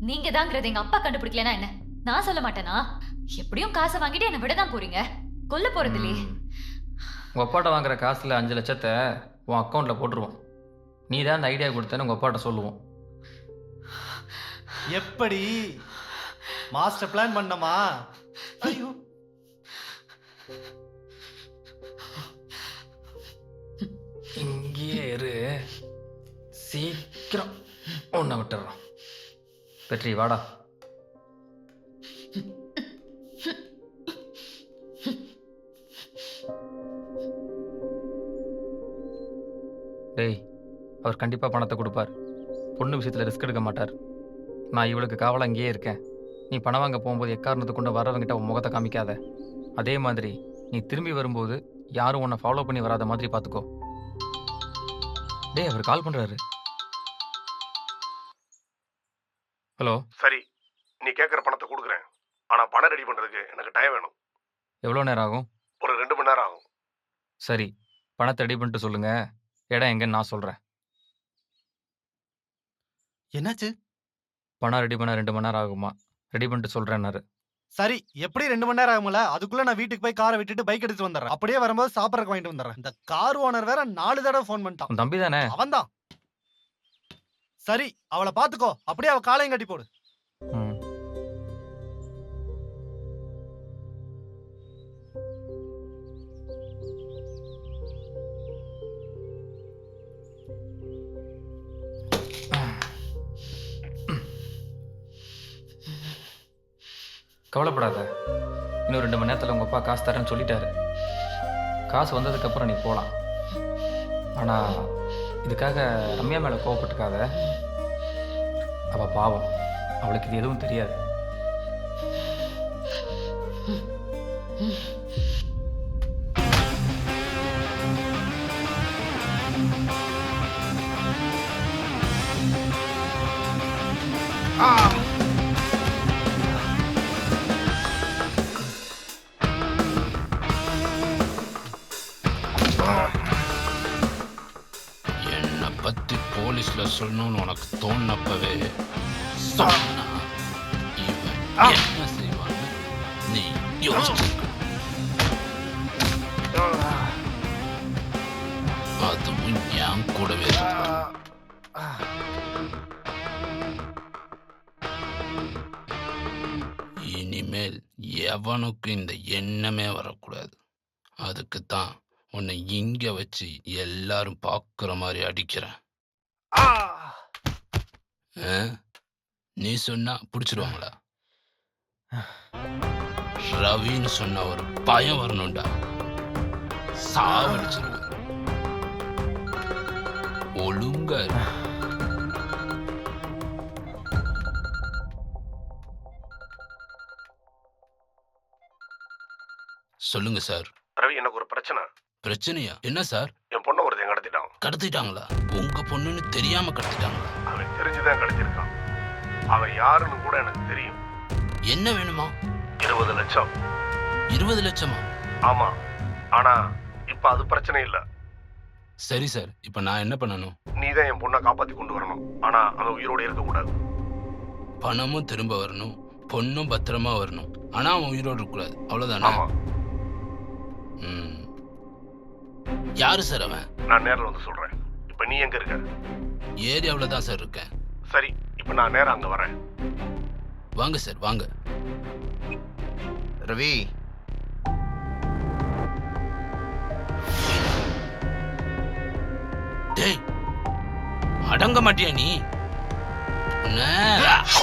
நீங்க தாங்கிறது எங்க அப்பா கண்டுபிடிக்கலனா என்ன? நான் சொல்ல மாட்டேனா? எப்படியும் காசை வாங்கிட்டு என்ன விட தான் போறீங்க. கொல்ல போறது இல்லையே. உங்க அப்பாட்ட வாங்குற காசுல 5 லட்சத்தை உன் அக்கௌண்ட்ல போட்டுருவோம். நீ தான் அந்த ஐடியா கொடுத்தேன்னு உங்க அப்பாட்ட சொல்லுவோம். எப்படி மாஸ்டர் பிளான் பண்ணமா? ஐயோ, இங்கேயே இரு, சீக்கிரம் ஒன்றை விட்டுறோம். வெற்றி வாடா. டேய், அவர் கண்டிப்பா பணத்தை கொடுப்பார். பொண்ணு விஷயத்துல ரிஸ்க் எடுக்க மாட்டார். நான் இவளுக்கு காவலா இங்கேயே இருக்கேன். நீ பணம் வாங்க போகும்போது எக்காரணத்தை கொண்டு வரவங்கிட்ட உன் முகத்தை காமிக்காத. அதே மாதிரி நீ திரும்பி வரும்போது யாரும் உன்னை ஃபாலோ பண்ணி வராத மாதிரி பார்த்துக்கோ. டேய், அவர் கால் பண்றாரு. ஹலோ. சரி, நீ கேட்குற பணத்தை கொடுக்குறேன். ஆனா பணம் ரெடி பண்றதுக்கு எனக்கு டைம் வேணும். எவ்வளோ நேரம் ஆகும்? ஒரு 2 மணி நேரம் ஆகும். சரி, பணத்தை ரெடி பண்ணிட்டு சொல்லுங்க. இடம் எங்கன்னு நான் சொல்றேன். என்னாச்சு? பணம் ரெடி பண்ண 2 மணி நேரம் ஆகுமா? ரெடி பண்ணிட்டு சொல்றேன்னாரு. சரி, எப்படி 2 மணி நேரம் ஆகும்ல? அதுக்குள்ள நான் வீட்டுக்கு போய் காரை விட்டுட்டு பைக் எடுத்து வந்துடுறேன். அப்படியே வரும்போது சாப்பிட்றதுக்கு வாங்கிட்டு வந்துடுறேன். இந்த கார் ஓனர் வேற 4 தடவை ஃபோன் பண்ணிட்டான். உன் தம்பி தானே? அவன்தான். சரி, அவளை பாத்துக்கோ. அப்படியே அவ காலையும் கட்டி போடு. ம். கவலைப்படாத, இன்னும் 2 மணி நேரத்தில் உங்கள் அப்பா காசு தரேன்னு சொல்லிட்டாரு. காசு வந்ததுக்கப்புறம் நீ போகலாம். ஆனால் இதுக்காக ரம்யா மேலே கோவப்பட்டுக்காத. அவள் பாவம், அவளுக்கு இது எதுவும் தெரியாது. என்னை பத்தி போலீஸ்ல சொல்லணும்னு உனக்கு தோணுனப்பவே சொன்னா இவன் என்ன செய்வான்னு நீ யோசிச்சிருக்க. அதுவும் என் கூடவே இருப்பான். இனிமேல் எவனுக்கும் இந்த எண்ணமே வரக்கூடாது. அதுக்கு தான் உன்னை இங்க வச்சு எல்லாரும் பார்க்குற மாதிரி அடிக்கிறேன். நீ சொன்னா பிடிச்சிருவாங்களா? ரவின்னு சொன்ன ஒரு பயம் வரணும்டா, சாவடிச்சிருவேன். ஒழுங்கா இரு. சொல்லுங்க சார். ரவி, எனக்கு ஒரு பிரச்சனை. பிரச்சனையா? என்ன சார்? என் பொண்ணை ஒருத்தன் கடத்திட்டான். கடத்திட்டாங்களா? உங்க பொண்ணுன்னு தெரியாம கடத்திட்டாங்களா? அவன் தெரிஞ்சுதான் கடத்திருக்கான். அவன் யாருன்னு கூட எனக்கு தெரியும். என்ன வேணுமா? 20 லட்சம். 20 லட்சமா? ஆமா, ஆனா இப்ப அது பிரச்சனை இல்ல. சரி சார், இப்ப நான் என்ன பண்ணணும்? நீதான் என் பொண்ணை காப்பாத்தி கொண்டு வரணும். ஆனா அவன் உயிரோட இருக்க கூடாது. பணமும் திரும்ப வரணும், பொண்ணும் பத்திரமா வரணும். ஆனா அவன் உயிரோடு இருக்கக்கூடாது, அவ்வளவுதானா? ஆமா, ம். யாரு சார் அவன்? நான் நேர்ல வந்து சொல்றேன். இப்ப நீ எங்க இருக்க? ஏரியாவில் தான் சார் இருக்கேன். சரி, இப்ப நான் நேரா அங்க வரேன். வாங்க சார், வாங்க. ரவி, டேய், அடங்க மாட்டியா நீ? உன்னை-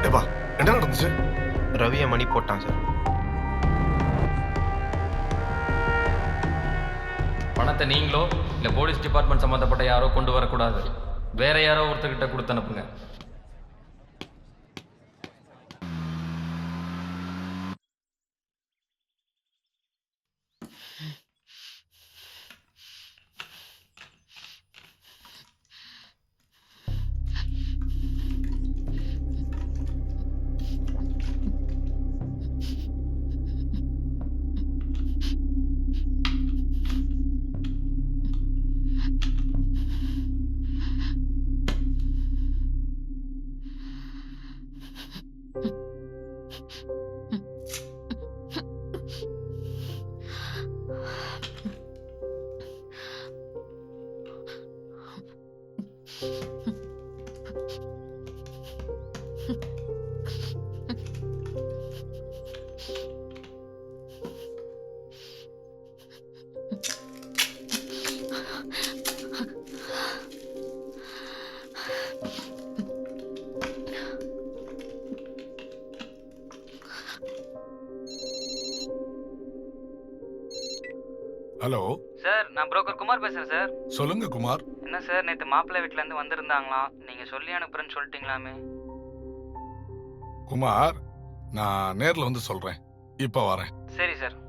ஏப்பா, என்ன நடந்துச்சு? ரவியை மணி போட்டான் சார். பணத்தை நீங்களோ இல்லை போலீஸ் டிபார்ட்மெண்ட் சம்மந்தப்பட்ட யாரோ கொண்டு வரக்கூடாது. வேற யாரோ ஒருத்தர்கிட்ட கொடுத்து அனுப்புங்க. ஹலோ சார், நான் புரோக்கர் குமார் பேசுறேன் சார். சொல்லுங்க குமார். என்ன சார், நேற்று மாப்பிள்ளை வீட்டுல இருந்து வந்திருந்தாங்களாம். நீங்க சொல்லி அனுப்புறேன்னு சொல்லிட்டீங்களாமே. குமார், நான் நேர்ல வந்து சொல்றேன். இப்ப வரேன். சரி சார்.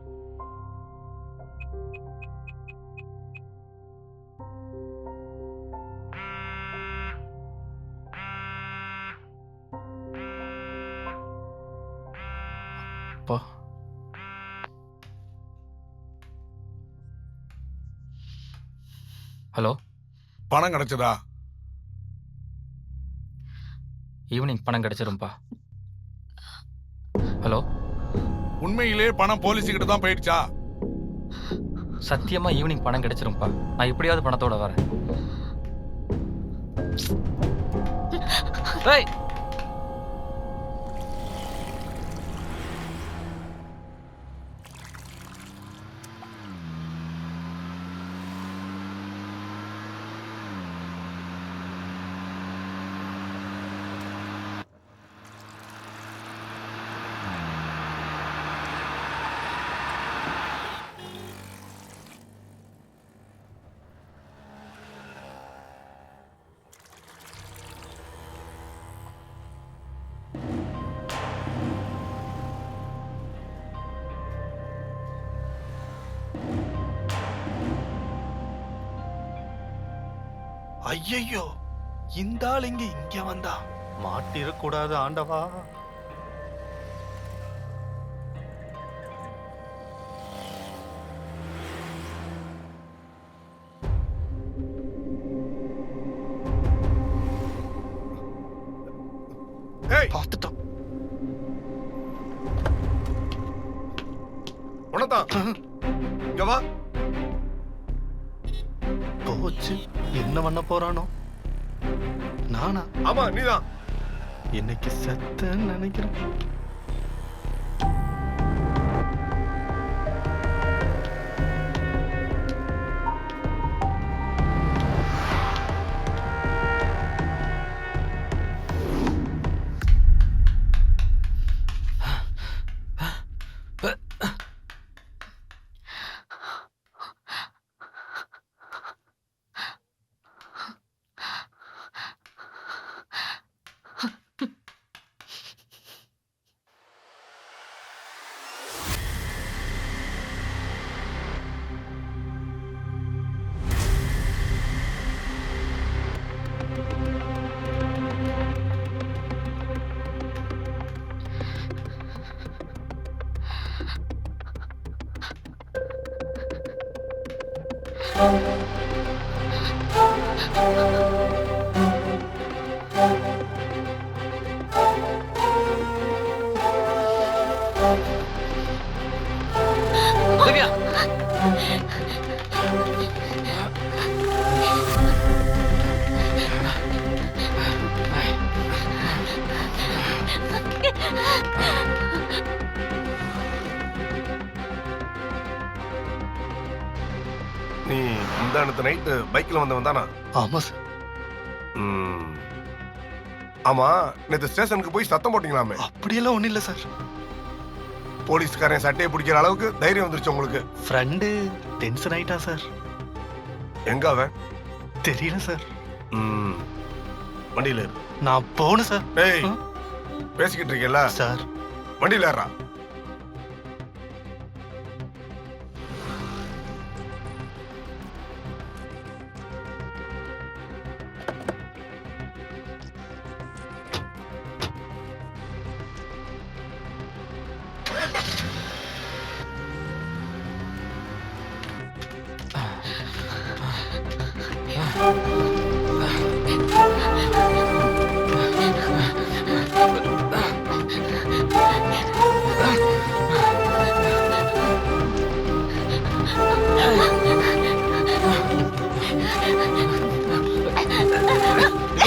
அப்பா, ஹலோ, பணம் கிடைச்சதா? ஈவினிங் பணம் கிடைச்சிரும்பா. ஹலோ, உண்மையிலே பணம் போலீஸ் கிட்ட தான் போயிடுச்சா? சத்தியமா ஈவினிங் பணம் கிடைச்சிரும்பா. நான் எப்படியாவது பணத்தோட வரேன். ஏய், ஐயையோ, இந்த ஆள் இங்க வந்தா மாட்டிடக்கூடாது ஆண்டவா. பார்த்துட்டோம். உனதான் இங்க வா. போச்சு, என்ன பண்ண போறானோ? நானா? ஆமா நீதான். இன்னைக்கு செத்தன்னு நினைக்கிறேன். திவ்யா, நீ இந்த நைட்டு பைக்ல வந்தவன் தானா? ஆமா சார். ஆமா, நேத்து ஸ்டேஷனுக்கு போய் சத்தம் போட்டீங்களாமே? அப்படியெல்லாம் ஒண்ணும் இல்ல சார். போலீஸ்காரன் சட்டையை பிடிக்கிற அளவுக்கு தைரியம் வந்துருச்சு உங்களுக்கு? ஃப்ரெண்டு டென்ஷன் ஆயிட்டா சார். எங்க அவன்? தெரியல சார். வண்டியில இரு. நான் போகணும் சார். டேய், பேசிக்கிட்டு இருக்கேல்ல சார். வண்டியில ஏறா.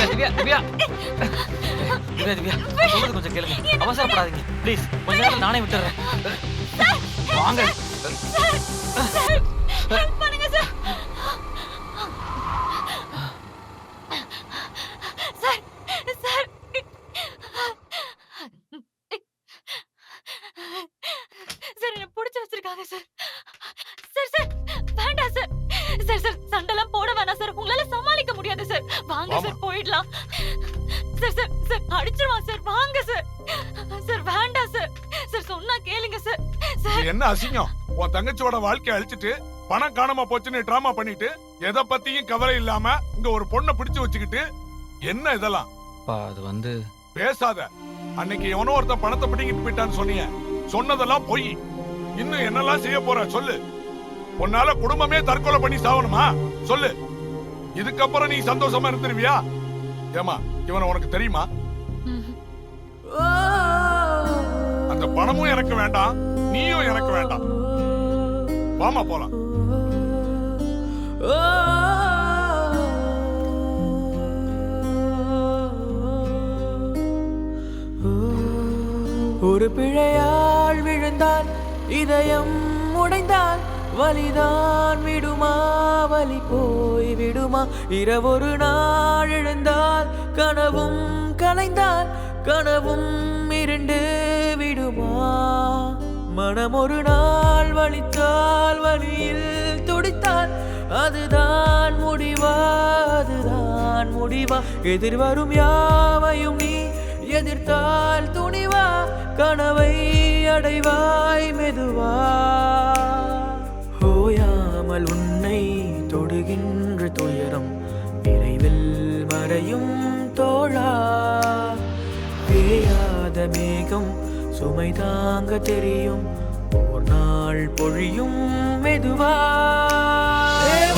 திவ்யா, திவ்யா, திவ்யா, திவ்யா, திவ்யா, சொல்றது கொஞ்சம் கேளுங்க. அவசரப்படாதீங்க ப்ளீஸ். கொஞ்ச நேரம் நானே விட்டுறேன். வாங்க. பண்ணுங்க சார். சார், சார், சார் என்ன புடிச்சு வச்சிருக்காங்க சார். சார், சார், வேண்டாம் சார். சார், சார், சண்டெல்லாம் போட வேணாம் சார். உங்களால சமாளிக்க முடியாது சார். வாங்க சார், போயிடலாம். சார், சார், சார், அடிச்சிருவான் சார். வாங்க சார். சார், வேண்டாம் சார். சார், சொன்னா கேளுங்க சார். சார், என்ன அசிங்கம்? உன் தங்கச்சியோட வாழ்க்கையை அழிச்சிட்டு பணம் காணாம போச்சுன்னு டிராமா பண்ணிட்டு எதை பத்தியும் கவலை இல்லாம இங்க ஒரு பொண்ணை பிடிச்சு வச்சுக்கிட்டு என்ன இதெல்லாம்? அது வந்து பேசாத. அன்னைக்கு எவனோ ஒருத்தன் பணத்தை பிடிங்கிட்டு போயிட்டான்னு சொன்னீங்க. சொன்னதெல்லாம் பொய். இன்னும் என்னெல்லாம் செய்ய போற சொல்லு. உன்னால குடும்பமே தற்கொலை பண்ணி சாவணுமா சொல்லு. இதுக்கப்புறம் நீ சந்தோஷமா இருந்துருவியா? ஏமா, இவனை உனக்கு தெரியுமா? அந்த பணமும் எனக்கு வேண்டாம், நீயும் எனக்கு வேண்டாம். வாமா போலாம். ஒரு பிழையால் விழுந்தால் இதயம் உடைந்தால் வலிதான் விடுமா, வலி போய் விடுமா? இரவொரு நாள் எழுந்தால் கனவும் கலைந்தால் கனவும் இருண்டு விடுமா? மனம் ஒரு நாள் வலித்தால் வலியில் துடித்தால் அதுதான் முடிவா, அதுதான் முடிவா? எதிர்வரும் யாவையும் நீ எதிர்த்தால் துணிவா, கனவை அடைவாய் மெதுவா. ஓயாமல் உன்னை தொடுகின்ற துயரம் விரைவில் மறையும் தோழா. வேயாத மேகம் சுமை தாங்க தெரியும், ஒரு நாள் பொழியும் மெதுவா.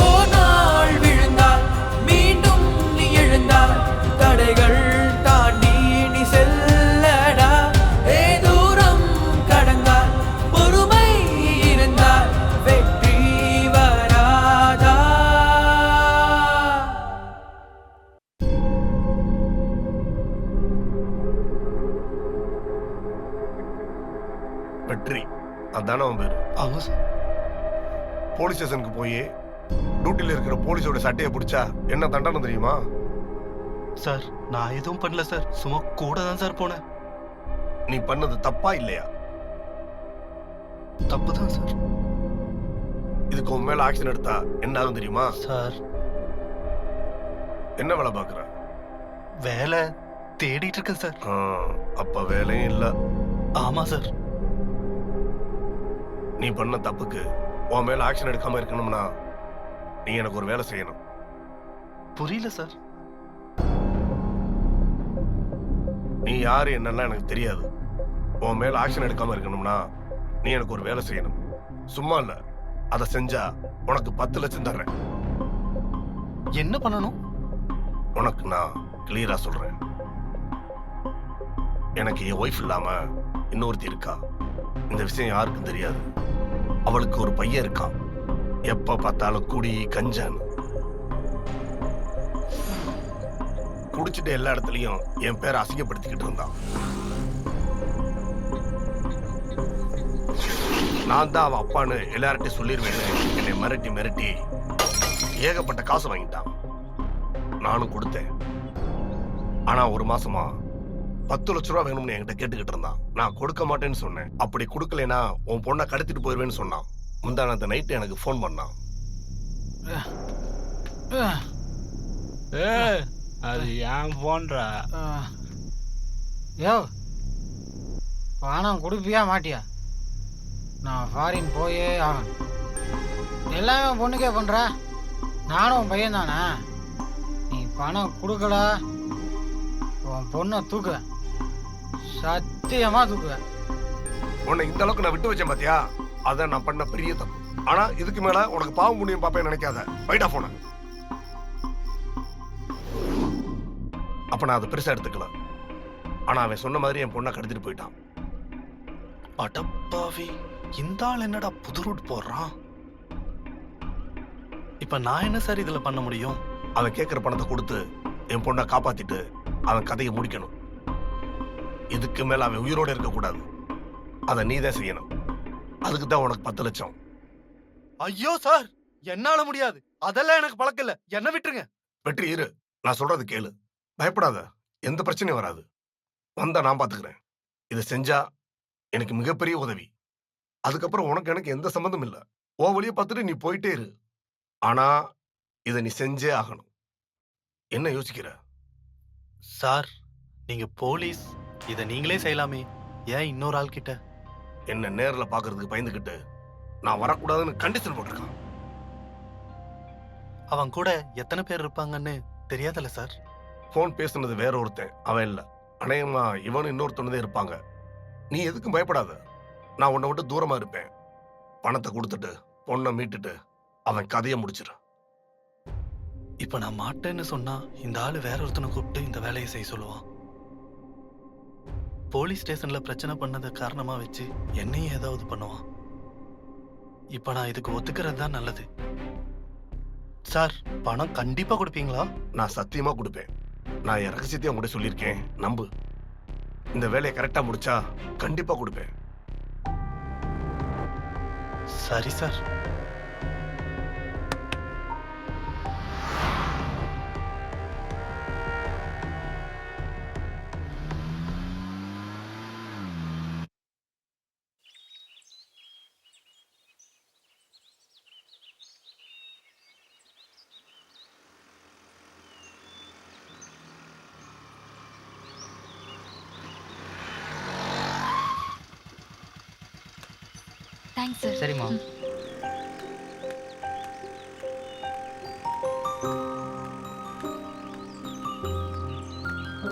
ஓர் நாள் விழுந்தால் மீண்டும் நீ எழுந்தால் தடைகள் தாண்டி நீ செல்லடா. தூரம் கடந்தால் பொறுமை இருந்தால் வெற்றி வராதா. வெற்றி அதானே அவன் பேரு? ஆமா சார். போலீஸ் ஸ்டேஷனுக்கு போய் டியூட்டில இருக்கிற போலீஸோட சட்டையை பிடிச்சா என்ன தண்டனை தெரியுமா? சார் நான் எதுவும் பண்ணல சார், சும்மா கூட தான் சார் போனேன். நீ பண்ணது தப்பா இல்லையா? தப்பு தான் சார். இதுக்கு உன் மேல ஆக்ஷன் எடுத்தா என்ன ஆகும் தெரியுமா? சார் என்ன வேலை பாக்குற? வேலை தேடிட்டு இருக்கேன் சார். அப்ப வேலையும் இல்ல. ஆமா சார். நீ பண்ண தப்புக்கு உன் மேல ஆக்ஷன் எடுக்காம இருக்கணும்னா நீ எனக்கு ஒரு வேலை செய்யணும். புரியல சார். நீ யாரு என்னன்னா எனக்கு தெரியாது. உன் மேல ஆக்ஷன் எடுக்காம இருக்கணும்னா நீ எனக்கு ஒரு வேலை செய்யணும். சும்மா இல்ல, அதை செஞ்சா உனக்கு 10 லட்சம் தர்றேன். என்ன பண்ணணும்? உனக்கு நான் கிளியரா சொல்றேன். எனக்கு என் ஒய்ஃப் இல்லாம இன்னொருத்தி இருக்கா. இந்த விஷயம் யாருக்கும் தெரியாது. அவளுக்கு ஒரு பையன் இருக்கான். எப்ப பார்த்தாலும் குடி கஞ்சான் குடிச்சிட்டு எல்லா இடத்துலயும் என் பேரை அசிங்கப்படுத்திக்கிட்டு இருந்தான். நான் தான் அவன் அப்பான்னு எல்லார்ட்டையும் சொல்லிடுவேன்னு என்னை மிரட்டி மிரட்டி ஏகப்பட்ட காசு வாங்கிட்டான். நானும் கொடுத்தேன். ஆனா ஒரு மாசமா 10 லட்ச ரூபா வேணும்னு என்கிட்ட கேட்டுக்கிட்டு இருந்தான். நான் கொடுக்க மாட்டேன்னு சொன்னேன். அப்படி கொடுக்கலைன்னா உன் பொண்ணை கடத்திட்டு போயிருவேன்னு சொன்னான். முந்தான நைட்டு எனக்கு ஃபோன் பண்ணான். அது ஏன் போன்றா? யோ, பணம் கொடுப்பியா மாட்டியா? நான் ஃபாரின் போயே ஆகணும். எல்லாமே பொண்ணுக்கே பண்ற. நானும் உன் பையன் தானே. நீ பணம் கொடுக்கல, உன் பொண்ணை தூக்குவேன். சத்தியமா தூக்குவேன். உன்னை இந்த அளவுக்கு நான் விட்டு வச்சேன் பாத்தியா? அதான் நான் பண்ண பெரிய தப்பு. ஆனா இதுக்கு மேல உனக்கு பாவம் புண்ணியம் பாப்பேன் நினைக்காத. வைடா போன. அப்ப நான் அதை பெருசா எடுத்துக்கல. ஆனா அவன் சொன்ன மாதிரி என் பொண்ணை கடத்திட்டு போயிட்டான். அடப்பாவி, இந்த ஆள் என்னடா புது ரூட் போடுறான்? இப்ப நான் என்ன சார் இதுல பண்ண முடியும்? அவன் கேட்கிற பணத்தை கொடுத்து என் பொண்ணை காப்பாத்திட்டு அவன் கதையை முடிக்கணும். இதுக்கு மேல அவன் உயிரோட இருக்க கூடாது. அதை நீதான் செய்யணும். அதுக்கு தான் உனக்கு 10 லட்சம். ஐயோ சார், என்னால முடியாது. அதெல்லாம் எனக்கு பழக்கம் இல்ல. என்ன விட்டுருங்க. வெற்றி இரு, நான் சொல்றது கேளு. பயப்படாத, எந்த பிரச்சனையும் வராது. வந்தா நான் பாத்துக்கிறேன். இதை செஞ்சா எனக்கு மிகப்பெரிய உதவி. அதுக்கப்புறம் உனக்கு எனக்கு எந்த சம்மந்தம் இல்ல. ஓ வழியை பார்த்துட்டு நீ போயிட்டே இரு. ஆனா இதை நீ செஞ்சே ஆகணும். என்ன யோசிக்கிற? சார் நீங்க போலீஸ், இதை நீங்களே செய்யலாமே. ஏன் இன்னொரு ஆள் கிட்ட? என்ன நேர்ல பாக்குறதுக்கு பயந்துகிட்டு நான் வரக்கூடாதுன்னு கண்டிஷன் போட்டிருக்கான். அவன் கூட எத்தனை பேர் இருப்பாங்கன்னு தெரியாதல்ல சார்? போன் பேசுனது வேற ஒருத்தன், அவன் இல்ல. அநேகமா இவனு இன்னொருத்தனதே இருப்பாங்க. நீ எதுக்கும் பயப்படாத. நான் உன்னை விட்டு தூரமா இருப்பேன். பணத்தை கொடுத்துட்டு பொண்ணை மீட்டுட்டு அவன் கதையை முடிச்சிரு. இப்ப நான் மாட்டேன்னு சொன்னா இந்த ஆளு வேற ஒருத்தனை கூப்பிட்டு இந்த வேலையை செய்ய சொல்லுவான். போலீஸ் ஸ்டேஷன்ல பிரச்சனை பண்ணதை காரணமா வச்சு என்னையும் ஏதாவது பண்ணுவான். இப்ப நான் இதுக்கு ஒத்துக்கிறது தான் நல்லது. சார் பணம் கண்டிப்பா கொடுப்பீங்களா? நான் சத்தியமா கொடுப்பேன். நான் என் ரகசியத்தையும் கூட சொல்லியிருக்கேன், நம்பு. இந்த வேலையை கரெக்டா முடிச்சா கண்டிப்பா கொடுப்பேன். சரி சார். Thanks sir. சரிம்மா. எனக்கு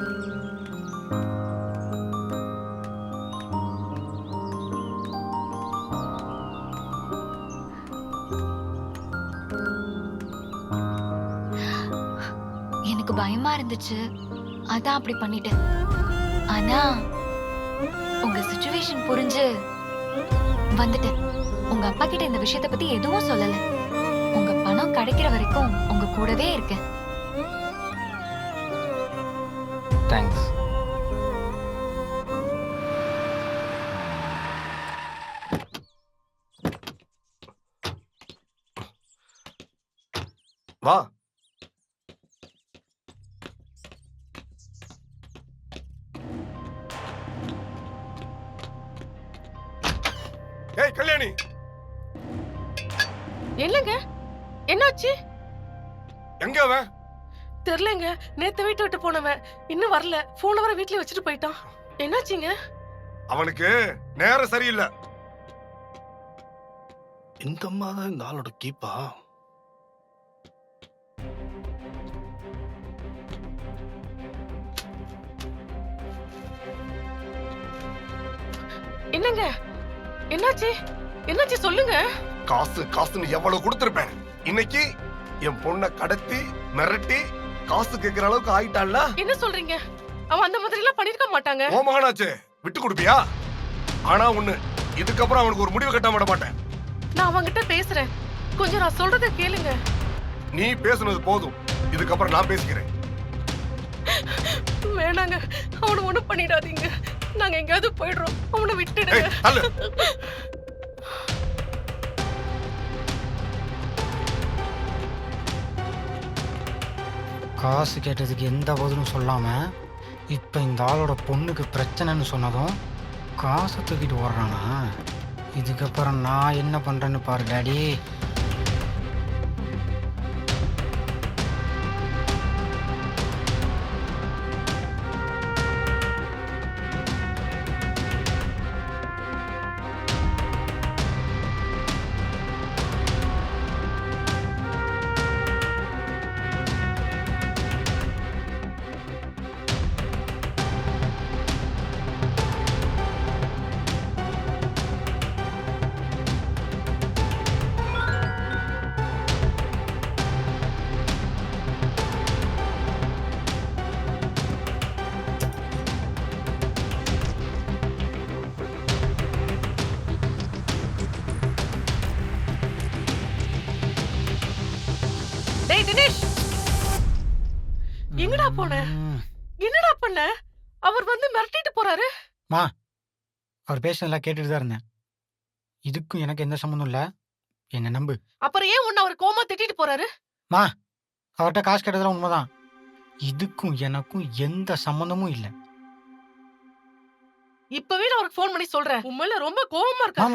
பயமா இருந்துச்சு, அதான் அப்படி பண்ணிட்டேன். ஆனா உங்க சிச்சுவேஷன் புரிஞ்சு வந்துட்டேன். உங்க அப்பா கிட்ட இந்த விஷயத்தை பத்தி எதுவும் சொல்லல. உங்க பணம் கிடைக்கிற வரைக்கும் உங்க கூடவே இருக்கேன். தேங்க்ஸ். வா. ஏய் கல்யாணி, என்னங்க என்னாச்சு? எங்க அவன்? தெரியலங்க. நேத்து வீட்டு விட்டு போனவன் இன்னும் வரல. போன வர வீட்லயே வச்சுட்டு போயிட்டான். என்னாச்சுங்க? அவனுக்கு நேரம் சரியில்லை. இந்த அம்மா தான் இந்த ஆளோட கீப்பா? என்னங்க என்னாச்சு? என்னாச்சு சொல்லுங்க. காசு காசுன்னு எவ்வளவு கொடுத்திருப்பேன். இன்னைக்கு என் பொண்ணை கடத்தி மிரட்டி காசு கேட்கிற அளவுக்கு ஆயிட்டான்ல. என்ன சொல்றீங்க? அவன் அந்த மாதிரி எல்லாம் பண்ணிருக்க மாட்டாங்க. ஓ மகனாச்சே, விட்டு கொடுப்பியா? ஆனா ஒண்ணு, இதுக்கப்புறம் அவனுக்கு ஒரு முடிவு கட்ட விட மாட்டேன். நான் அவன்கிட்ட பேசுறேன். கொஞ்சம் நான் சொல்றத கேளுங்க. நீ பேசுனது போதும், இதுக்கப்புறம் நான் பேசிக்கிறேன். வேணாங்க, அவனை ஒண்ணும் பண்ணிடாதீங்க. நாங்க எங்கேயாவது போயிடுறோம். அவனை விட்டுடுங்க. ஏய், தள்ளு. காசு கேட்டதுக்கு எந்த பதிலும் சொல்லாம இப்போ இந்த ஆளோட பொண்ணுக்கு பிரச்சனைன்னு சொன்னதும் காசை தூக்கிட்டு ஓடுறானா? இதுக்கப்புறம் நான் என்ன பண்றேன்னு பாரு டாடி. டேய் தினேஷ், எங்கடா போன? என்னடா பண்ண? அவர் வந்து மிரட்டிட்டு போறாரு. மா, அவர் பேசுனதெல்லாம் கேட்டுட்டு தான் இருந்தேன். இதுக்கும் எனக்கு எந்த சம்மந்தம் இல்லை, என்ன நம்பு. அப்புறம் ஏன் உன்னை அவர் கோமா திட்டிட்டு போறாரு? மா, அவர்கிட்ட காசு கேட்டதெல்லாம் உண்மைதான். இதுக்கும் எனக்கும் எந்த சம்மந்தமும் இல்லை. இப்பவே நான் அவருக்கு ஃபோன் பண்ணி சொல்றேன். உண்மையில ரொம்ப கோவமா இருக்கா.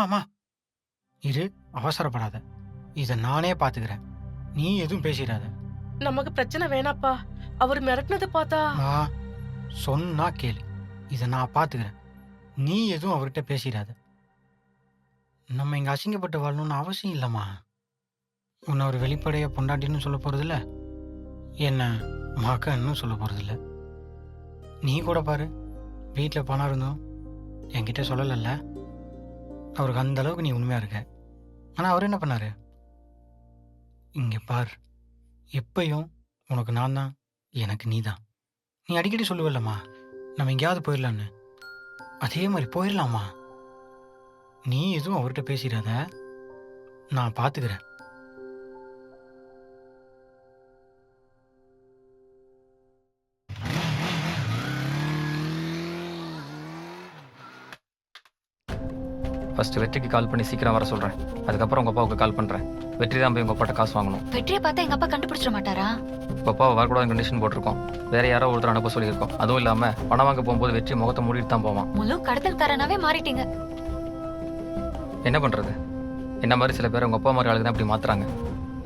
மாமா இரு, அவசரப்படாத. இதை நானே பாத்துக்கிறேன். நீ எதுவும் பேசிடாத. நமக்கு பிரச்சனை வேணாப்பா. அவர் மிரட்டினதை பார்த்தா. மா, சொன்னா கேளு. இதை நான் பாத்துக்கிறேன். நீ எதுவும் அவர்கிட்ட பேசிடாத. நம்ம இங்க அசிங்கப்பட்டு வாழணும்னு அவசியம் இல்லம்மா. உன்னை ஒரு வெளிப்படைய பொண்டாட்டின்னு சொல்ல போறதில்ல, என்ன மகன்னு சொல்ல போறதில்ல. நீ கூட பாரு, வீட்டில் பணம் இருந்தோம் என்கிட்ட சொல்லலைல்ல. அவருக்கு அந்த அளவுக்கு நீ உண்மையா இருக்க. ஆனா அவர் என்ன பண்ணாரு? இங்க பார், எப்பயும் உனக்கு நான் தான், எனக்கு நீ தான். நீ அடிக்கடி சொல்லுவல்லம்மா, நம்ம எங்கேயாவது போயிடலான்னு. அதே மாதிரி போயிடலாமா? நீ எதுவும் அவர்கிட்ட பேசிடாத, நான் பார்த்துக்கிறேன். ஃபர்ஸ்ட் வெற்றிக்கு கால் பண்ணி சீக்கிரம் வர சொல்கிறேன். அதுக்கப்புறம் உங்கள் அப்பாவுக்கு கால் பண்ணுறேன். வெற்றி தான் போய் உங்கள் அப்பாட்ட காசு வாங்கணும். வெற்றியை பார்த்தா எங்க அப்பா கண்டுபிடிச்சிட மாட்டாரா? உங்கள் அப்பாவை வரக்கூடாது கண்டிஷன் போட்டிருக்கோம். வேற யாரோ ஒருத்தர் அனுப்ப சொல்லியிருக்கோம். அதுவும் இல்லாமல் பணம் வாங்க போகும்போது வெற்றி முகத்தை மூடிட்டு தான் போவான். முழு கடத்தல் தரனாவே மாறிட்டீங்க. என்ன பண்ணுறது? என்ன மாதிரி சில பேர் உங்கள் அப்பா மாதிரி ஆளுக்கு தான் இப்படி மாற்றுறாங்க.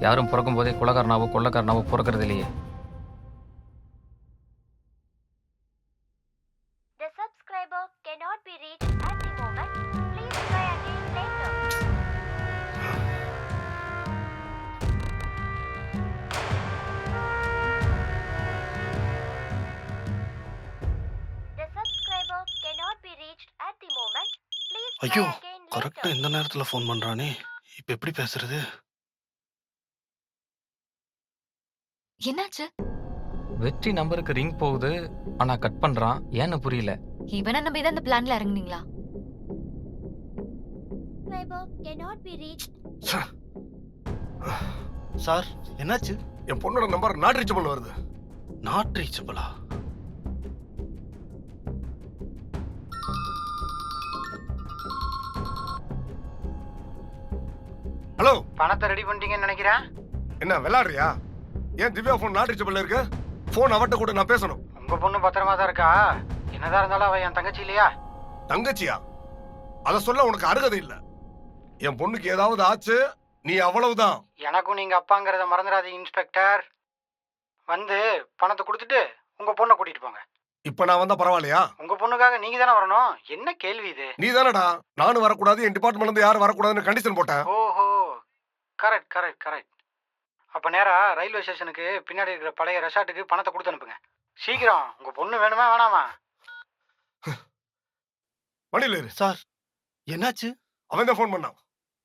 யாரும் பிறக்கும் போதே குலகாரனாவோ கொள்ளக்காரனாவோ பிறக்கிறது இல்லையே. The subscriber cannot be reached at the moment. Please try again later. ஐயோ கரெக்டா இந்த நேரத்துல ஃபோன் பண்றானே, இப்ப எப்படி பேசுறது? என்னாச்சு? வெற்றி நம்பருக்கு ரிங் போகுது, ஆனா கட் பண்றான். ஏன்னு புரியல. இவனை நம்பி தான் இந்த பிளான்ல இறங்குனீங்களா? Subscriber cannot be reached. Sir என்னாச்சு? என் பொண்ணோட நம்பர் நாட் ரீச்சபிள் வருது. நாட் ரீச்சபிளா? ஹலோ, பணத்தை ரெடி பண்ணிட்டீங்கன்னு நினைக்கிறேன். என்ன விளையாடுறியா? ஏன் திவ்யா ஃபோன் நாட் ரீச்சபிள் இருக்கு? ஃபோன் அவட்ட கூட நான் பேசணும். உங்க பொண்ணு பத்திரமா தான் இருக்கா. என்னதான் இருந்தாலும் அவ என் தங்கச்சி இல்லையா? தங்கச்சியா? அத சொல்ல உனக்கு அருகதை இல்ல. என் பொண்ணுக்கு ஏதாவது ஆச்சு, நீ அவ்வளவுதான். எனக்கும் நீங்க அப்பாங்கிறத மறந்துடாதீங்க இன்ஸ்பெக்டர். வந்து பணத்தை கொடுத்துட்டு உங்க பொண்ணை கூட்டிட்டு போங்க. இப்ப நான் வந்தா பரவாயில்லையா? உங்க பொண்ணுக்காக நீங்க தானே வரணும். என்ன கேள்வி இது? நீ தானடா நானும் வரக்கூடாது, என் டிபார்ட்மெண்ட்ல இருந்து யாரும் வரக்கூடாதுன்னு கண்டிஷன் போட்டேன். ஓஹோ, கரெக்ட் கரெக்ட் கரெக்ட். அப்ப நேரா ரயில்வே ஸ்டேஷனுக்கு பின்னாடி இருக்கிற பழைய ரெசார்ட்டுக்கு பணத்தை கொடுத்து அனுப்புங்க. சீக்கிரம். உங்க பொண்ணு வேணுமா வேணாமா? வண்டியில இரு. சார் என்னாச்சு? அவன் தான் ஃபோன் பண்ணான்.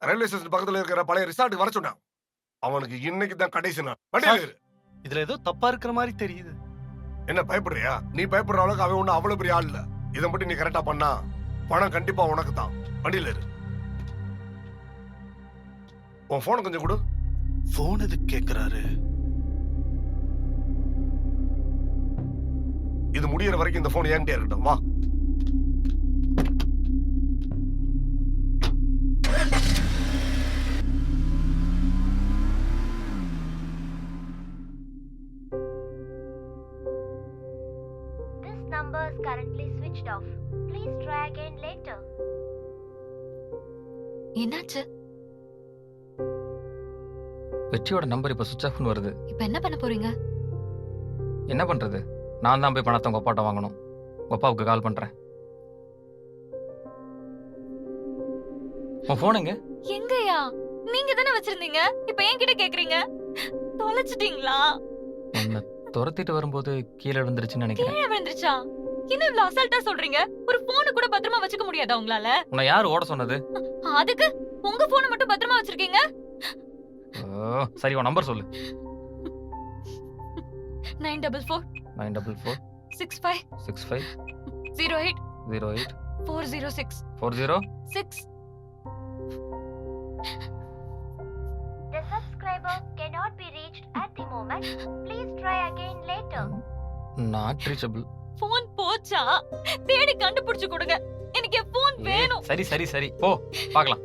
ரயில்வே ஸ்டேஷன் பக்கத்துல இருக்கிற பழைய ரிசார்ட்டுக்கு வர சொன்னான். அவனுக்கு இன்னைக்கு தான் கடைசி நாள். வண்டியில இரு. இதுல ஏதோ தப்பா இருக்கிற மாதிரி தெரியுது. என்ன பயப்படுறியா? நீ பயப்படுற அளவுக்கு அவன் ஒன்னும் அவ்வளவு பெரிய ஆள் இல்ல. இதை மட்டும் நீ கரெக்டா பண்ணா பணம் கண்டிப்பா உனக்கு தான். வண்டியில இரு. உன் போனை கொஞ்சம் கொடு. போன் எதுக்கு கேக்குறாரு? இது முடியற வரைக்கும் இந்த போன் என்கிட்டே இருக்கட்டும். வா. This number is currently switched off. Please try again later. என்னாச்சு? வெற்றியோட நம்பர் இப்ப சுவிட்ச் ஆஃப்னு வருது. இப்ப என்ன பண்ண போறீங்க? என்ன பண்றது? நான் தான் போய் பணத்தை உங்க அப்பாட்ட வாங்கணும். உங்க அப்பாவுக்கு கால் பண்றேன். உன் போன் எங்க? எங்கயா? நீங்க தானே வச்சிருந்தீங்க. இப்ப என்கிட்ட கேக்குறீங்க. தொலைச்சிட்டீங்களா? உன்னை துரத்திட்டு வரும்போது கீழே விழுந்துருச்சுன்னு நினைக்கிறேன். கீழே விழுந்துருச்சா? என்ன இவ்வளவு அசால்ட்டா சொல்றீங்க? ஒரு போனை கூட பத்திரமா வச்சுக்க முடியாதா உங்களால? உன்னை யார் ஓட சொன்னது? அதுக்கு உங்க போனை மட்டும் பத்திரமா வச்சிருக்கீங்க? சரி, உன் நம்பர் சொல்லு. 944 944 65 65 08 08 406 406. The subscriber cannot be reached at the moment. Please try again later. Not reachable. Phone போச்சா? தேடி கண்டுபிடிச்சு கொடுங்க. எனக்கு என் போன் வேணும். சரி சரி சரி, போ பார்க்கலாம்.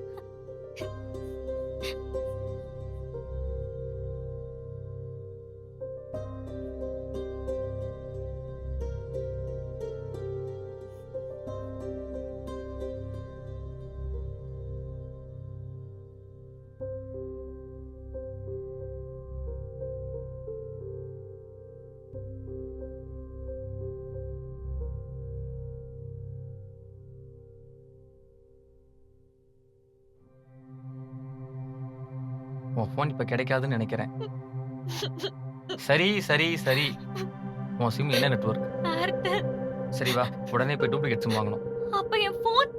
உன் ஃபோன் இப்போ கிடைக்காதுன்னு நினைக்கிறேன். சரி சரி சரி, உன் சிம் என்ன நெட்வொர்க்? ஏர்டெல். சரி வா, உடனே போய் டூப்ளிகேட் சிம் வாங்கணும். அப்ப என் போன்?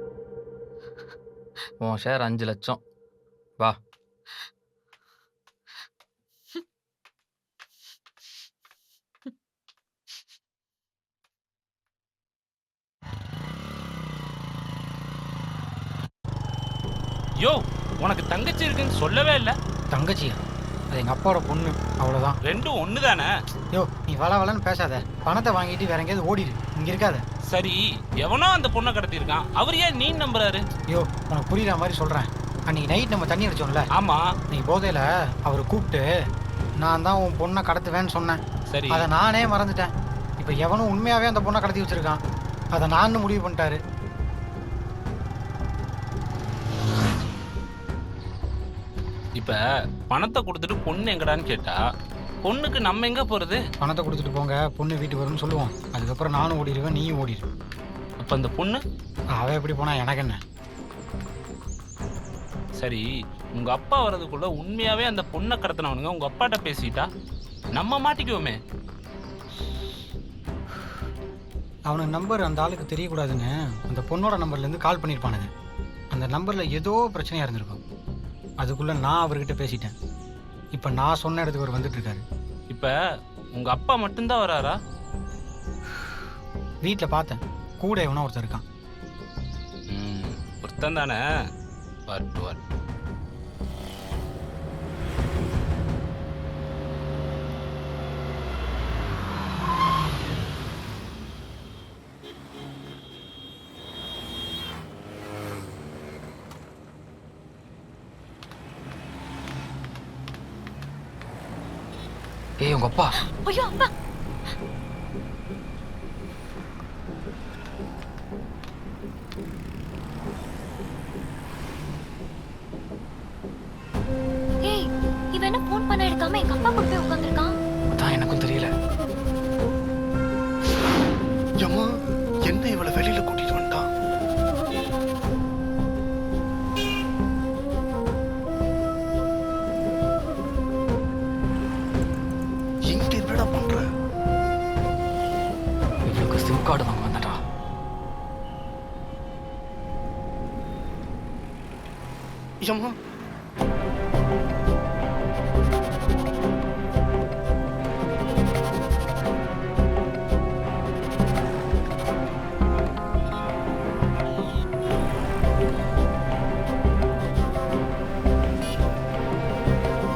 உன் ஷேர் 5 லட்சம். வா. யோ, உனக்கு தங்கச்சி இருக்குன்னு சொல்லவே இல்லை. தங்கச்சியா? அது எங்க அப்பாவோட பொண்ணு, அவ்வளவுதான். ரெண்டும் ஒன்று தானே? யோ, நீ வள வளன்னு பேசாத. பணத்தை வாங்கிட்டு வேற எங்கேயாவது ஓடிடு, இங்க இருக்காத. சரி, எவனோ அந்த பொண்ணை கடத்தியிருக்கான். அவர் ஏன் நீ நம்புறாரு? யோ, உனக்கு புரியுற மாதிரி சொல்றேன். அன்னைக்கு நைட் நம்ம தண்ணி அடிச்சோம்ல? ஆமா. நீ போதையில அவர் கூப்பிட்டு நான் தான் உன் பொண்ணை கடத்துவேன்னு சொன்னேன். சரி, அதை நானே மறந்துட்டேன். இப்போ எவனும் உண்மையாவே அந்த பொண்ணை கடத்தி வச்சிருக்கான். அதை நான் முடிவு பண்ணிட்டாரு. இப்ப பணத்தை கொடுத்துட்டு பொண்ணு எங்கடான்னு கேட்டா பொண்ணுக்கு நம்ம எங்க போறது? பணத்தை கொடுத்துட்டு போங்க, பொண்ணு வீட்டுக்கு வரும்னு சொல்லுவோம். அதுக்கப்புறம் நானும் ஓடிடுவேன், நீயும் ஓடிடு. அப்ப அந்த பொண்ணு அவ எப்படி போனா எனக்கு என்ன? சரி, உங்க அப்பா வர்றதுக்குள்ள உண்மையாவே அந்த பொண்ணை கடத்தினவனுங்க உங்க அப்பாட்ட பேசிட்டா நம்ம மாட்டிக்குவோமே. அவனுக்கு நம்பர் அந்த ஆளுக்கு தெரியக்கூடாதுன்னு அந்த பொண்ணோட நம்பர்லேருந்து கால் பண்ணியிருப்பானுங்க. அந்த நம்பரில் ஏதோ பிரச்சனையாக இருந்திருக்கும். அதுக்குள்ளே நான் அவர்கிட்ட பேசிட்டேன். இப்போ நான் சொன்ன இடத்துக்கு அவர் வந்துட்டு இருக்காரு. இப்போ உங்கள் அப்பா மட்டும்தான் வராரா? வீட்டில் பார்த்தேன், கூட எவனோ ஒருத்தர் இருக்கான். ஒருத்தன் தானே, வரட்டு. ஏய் உங்க அப்பா. ஐயோ அப்பா. ஏய், இவன் என்ன ஃபோன் பண்ண எடுக்காம எங்க அப்பா கூட போய் உட்கார்ந்திருக்கான்? அதான் எனக்கும் தெரியல. அம்மா, என்ன இவளை வெளியில கூட்டிட்டு வந்துட்டான்? இங்க என்னடா பண்ற? இவளுக்கு சிம் கார்டு வாங்க வந்தடா. அம்மா,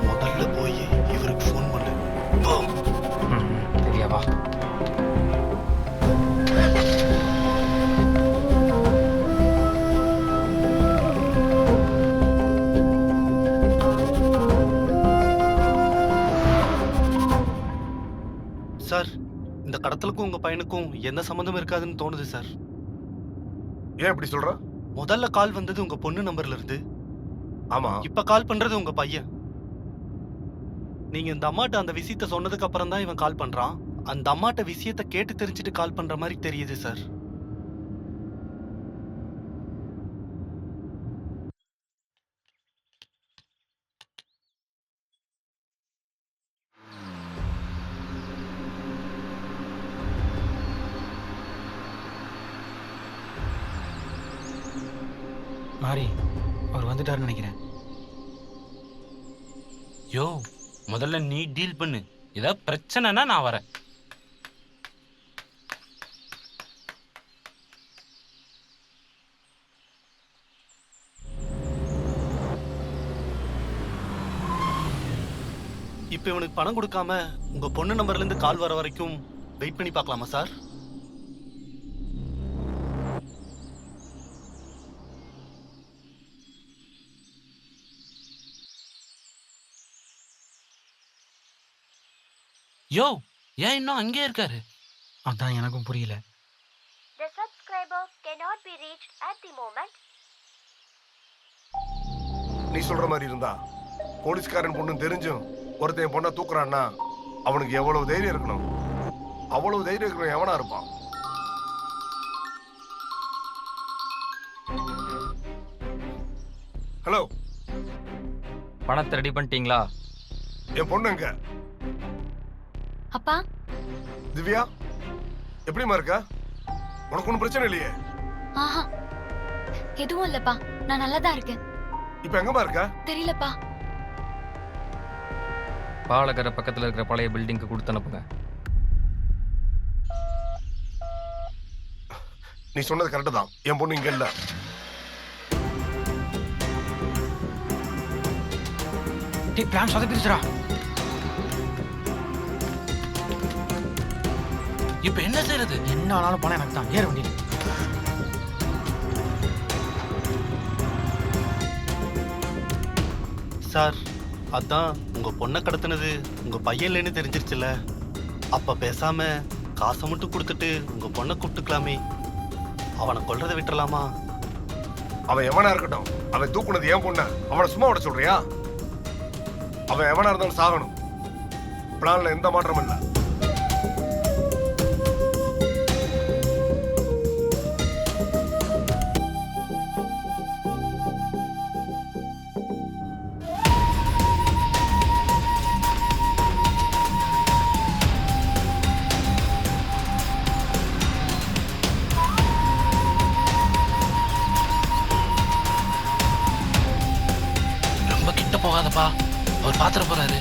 முதல்ல போய் இவருக்கு ஃபோன் பண்ணு. போ. தெரியாவா? சார், இந்த கடத்தலுக்கும் உங்க பையனுக்கும் எந்த சம்மந்தமும் இருக்காதுன்னு தோணுது சார். ஏன் இப்படி சொல்ற? முதல்ல கால் வந்தது உங்க பொண்ணு நம்பர்ல இருந்து. ஆமா. இப்ப கால் பண்றது உங்க பையன். நீங்க இந்த அம்மாட்ட அந்த விஷயத்த சொன்னதுக்கு அப்புறம் தான் இவன் கால் பண்றான். அந்த அம்மாட்ட விஷயத்த கேட்டு தெரிஞ்சுட்டு கால் பண்ற மாதிரி தெரியுது சார். மாறி, அவர் வந்துட்டாருன்னு நினைக்கிறேன். யோ, முதல்ல நீ டீல் பண்ணு. ஏதாவது பிரச்சனைனா நான் வரேன். இப்ப இவனுக்கு பணம் கொடுக்காம உங்க பொண்ணு நம்பர்ல இருந்து கால் வர வரைக்கும் வெயிட் பண்ணி பார்க்கலாமா சார்? யோ, ஏன் இன்னும் அங்கே இருக்காரு? அதான் எனக்கும் புரியல. The subscriber cannot be reached at the moment. நீ சொல்ற மாதிரி இருந்தா போலீஸ்காரன் பொண்ணு தெரிஞ்சும் ஒருத்தன் பொண்ணை தூக்குறான்னா அவனுக்கு எவ்வளவு தைரியம் இருக்கணும்? அவ்வளவு தைரியம் இருக்கணும் எவனா இருப்பான்? ஹலோ, பணத்தை ரெடி பண்ணிட்டீங்களா? என் பொண்ணு எங்க? அப்பா, திவ்யா, எப்படிமா இருக்க? உனக்கு ஒன்றும் பிரச்சனை இல்லையே? ஆஹா, எதுவும் இல்லப்பா, நான் நல்லா தான் இருக்கேன். இப்ப எங்கம்மா இருக்க? தெரியலப்பா. பாலகரை பக்கத்தில் இருக்கிற பழைய பில்டிங்க்கு கொடுத்து அனுப்புங்க. நீ சொன்னது கரெக்டு தான். என் பொண்ணு இங்க இல்ல. பிளான் சொதப்பிடுச்சுடா. இப்ப என்ன செய்யறது? என்ன ஆனாலும் பணம் எனக்கு தான். ஏற வண்டியில். சார், அதான் உங்க பொண்ணை கடத்தினது உங்க பையன் இல்லைன்னு தெரிஞ்சிருச்சுல. அப்ப பேசாம காசை மட்டும் கொடுத்துட்டு உங்க பொண்ணை கூப்பிட்டுக்கலாமே. அவனை கொல்றதை விட்டுறலாமா? அவன் எவனா இருக்கட்டும், அவன் தூக்குனது என் பொண்ண. அவனை சும்மா விட சொல்றியா? அவன் எவனா இருந்தாலும் சாகணும். பிளான்ல எந்த மாற்றமும் இல்லை. போகாதப்பா, அவர் பாத்திர போறாரு.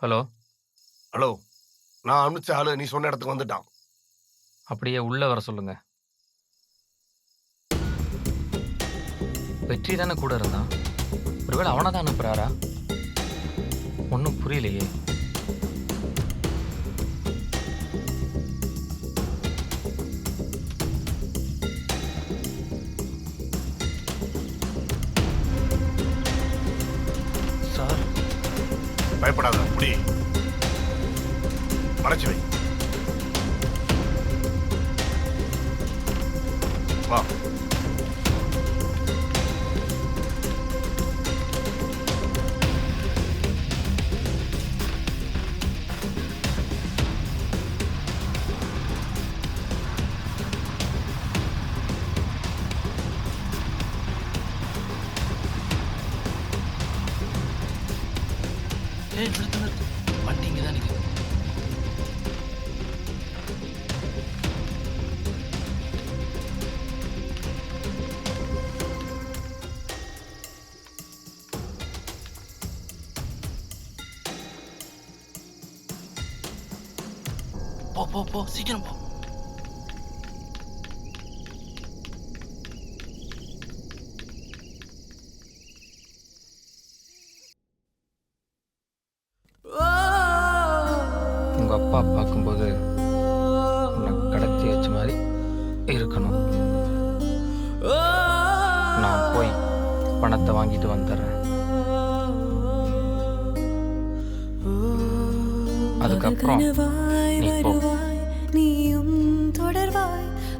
ஹலோ. ஹலோ, நான் அனுப்பிச்ச ஆளு நீ சொன்ன இடத்துக்கு வந்துட்டான். அப்படியே உள்ள வர சொல்லுங்க. வெற்றி தானே கூட இருந்தான். ஒருவேளை அவனை தான் அனுப்புறாரா? ஒன்றும் புரியலையே. சார், பயப்படாத, புடி. மறைச்சு வை. வா. ஏய், நிறுத்து நிறுத்து, வண்டி இங்கே தான் நிற்குது. போ போ போ, சீக்கிரம் போ. உங்க அப்பா பார்க்கும்போது உன்னை கடத்தி வச்ச மாதிரி இருக்கணும். நான் போய் பணத்தை வாங்கிட்டு வந்துடுறேன். அதுக்கப்புறம் நீ போ.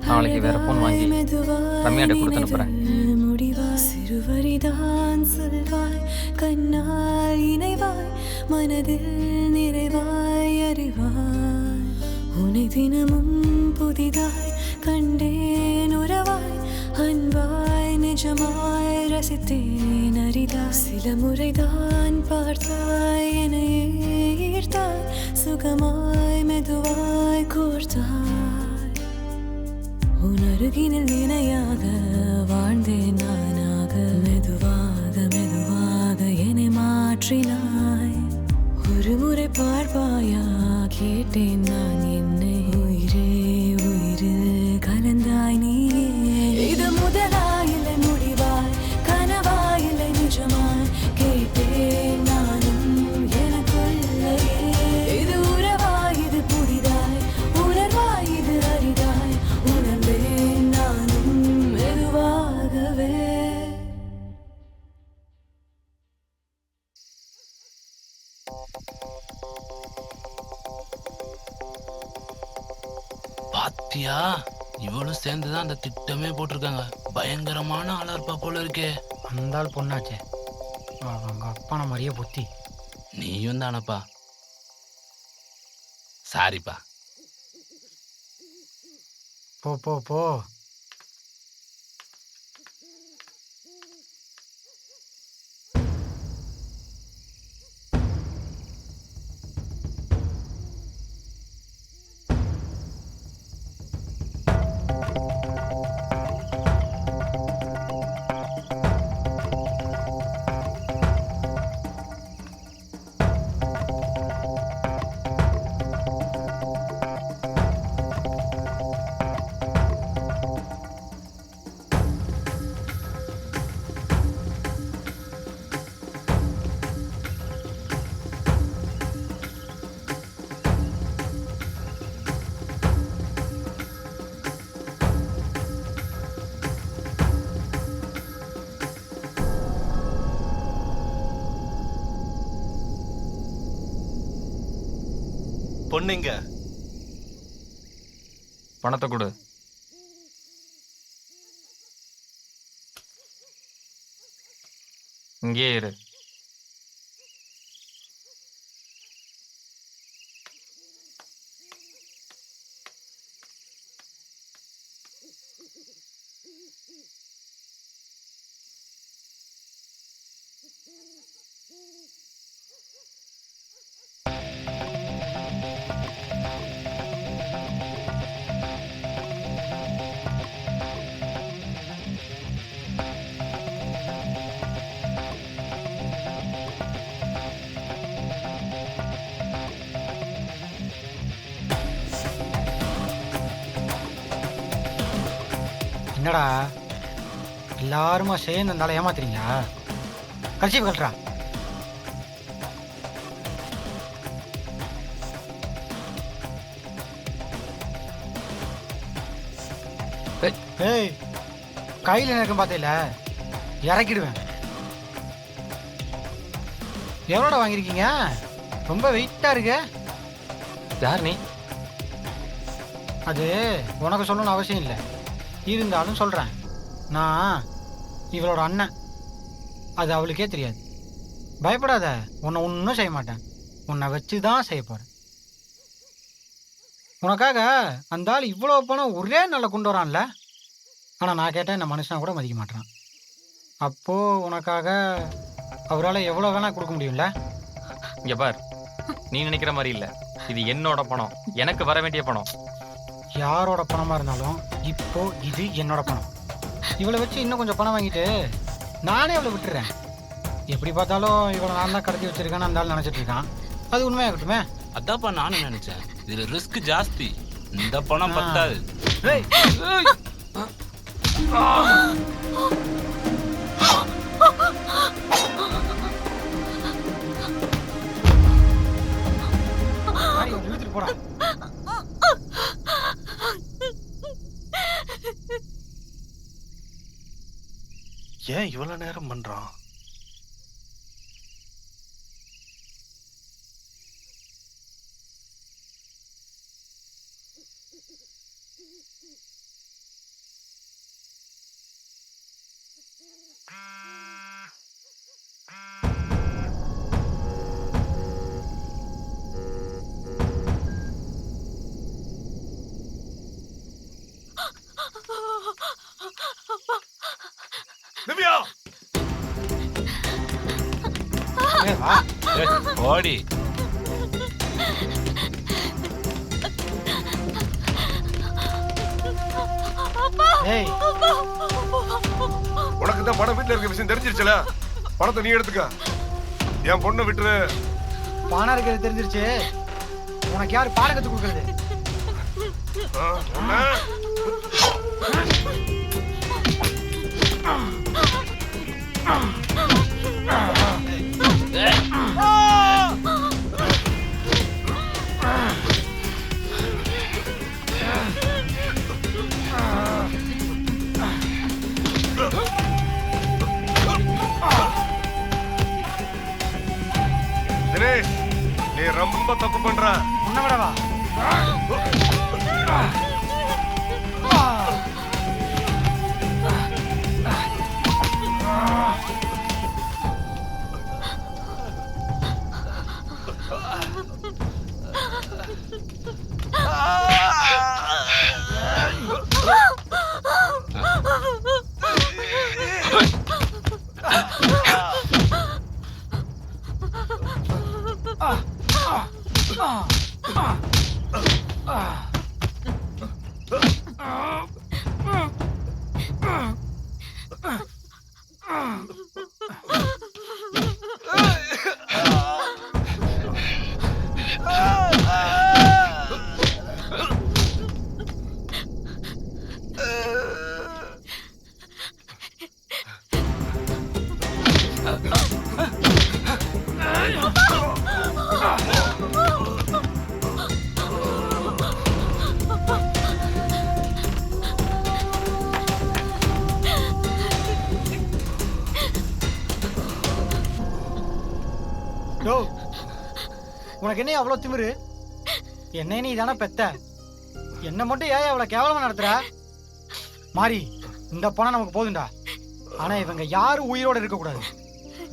நாளைக்கு வேற ஃபோன் வாங்கி ரம்யாட்ட கொடுத்து அனுப்புறேன். சிறுவரிதான் சொல்வாய், கண்ணால் இணைவாய், மனதில் நிறைவாய் அறிவாய். உனை தினமும் புதிதாய் கண்டேன் உறவாய், அன்பாய் நிஜமாய் ரசித்தேன் அரிதாய். சில முறைதான் பார்த்தாய், என்னையே ஈர்த்தாய், சுகமாய் மெதுவாய் கோர்த்தாய். உன் அருகினில் இணையாக வாழ்ந்தேன் நானாக. மெதுவாக மெதுவாக என்னை மாற்றினாய். ஒரு முறை பார்ப்பாயா கேட்டேன் நான் என்னை. உயிரே உயிரில் கலந்தாய் நீயே. இது முதலாயில்லை முடிவாய், கனவாயில்லை நிஜமாய் கேட்டேன் நானும் எனக்குள்ளையே. இது உறவாய், இது புதிதாய், உணர்வாய், இது அரிதாய், உணர்ந்தேன் நானும் மெதுவாகவே. பாத்தியா, இவளும் சேர்ந்துதான் அந்த திட்டமே போட்டிருக்காங்க. பயங்கரமான ஆளா இருப்பா போல இருக்கே. அந்த ஆள் பொண்ணாச்சே, அவங்க அப்பா மாதிரியே புத்தி. நீயும் தானப்பா. சாரிப்பா. போ போ போ. பொண்ணுங்க பணத்தை கொடு. இங்கே இரு. என்னடா எல்லாருமா சேர்ந்து இருந்தாலும் ஏமாத்துறீங்களா? கட்சி கட்டுறா. ஏய், கையில் எனக்கு பார்த்தேல, இறக்கிடுவேன். எவ்வளோட வாங்கியிருக்கீங்க? ரொம்ப வெயிட்டாக இருக்கு. யார் நீ? அது உனக்கு சொல்லணும்னு அவசியம் இல்லை, இருந்தாலும் சொல்கிறேன். நான் இவளோட அண்ணன். அது அவளுக்கே தெரியாது. பயப்படாத, உன்னை ஒன்றும் செய்ய மாட்டேன். உன்னை வச்சு தான் செய்ய போகிறேன். உனக்காக அந்த ஆள் இவ்வளோ பணம் ஒரே நாளில் கொண்டு வரான்ல. ஆனால் நான் கேட்டேன், இந்த மனுஷனை கூட மதிக்க மாட்டேறான். அப்போது உனக்காக அவரால் எவ்வளோ வேணால் கொடுக்க முடியும்ல? இங்க பார், நீ நினைக்கிற மாதிரி இல்லை. இது என்னோட பணம், எனக்கு வர வேண்டிய பணம். யாரோட பணமாக இருந்தாலும் இப்போ இது என்னோட பணம். இவளை வச்சு இன்னும் கொஞ்சம் பணம் வாங்கிட்டு நானே அவளை விட்டுறேன். எப்படி பார்த்தாலும் இவளை நான் தான் கடத்தி வச்சிருக்கேன்னு அந்த ஆள் நினச்சிட்டு இருக்கான். அது உண்மையாகட்டுமே. அதான்ப்பா நானும் நினைச்சேன். இதுல ரிஸ்க் ஜாஸ்தி, இந்த பணம் பத்தாது. இழுத்துட்டு போடா. ஏன் இவ்வளவு நேரம் பண்றான்? திவ்யா, வா. ஓடி. ஏய், உனக்கு இந்த பணம் வீட்டுல இருக்க விஷயம் தெரிஞ்சிருச்சுல, பணத்தை நீ எடுத்துக்க. என் பொண்ணை விட்டுரு. பணம் இருக்கிறது தெரிஞ்சிருச்சு. உனக்கு யார் பாடம் கற்றுக் கொடுக்குறது? தினேஷ், நீ ரொம்ப தப்பு பண்ற. உன்னை விடவா? உனக்கு என்ன அவ்வளோ திமிரு? என்ன நீ தானே பெத்த, என்ன மட்டும் ஏன் அவ்வளோ கேவலமா நடத்துற? மாறி, இந்த பணம் நமக்கு போதுண்டா. ஆனா இவங்க யாரும் உயிரோட இருக்க கூடாது.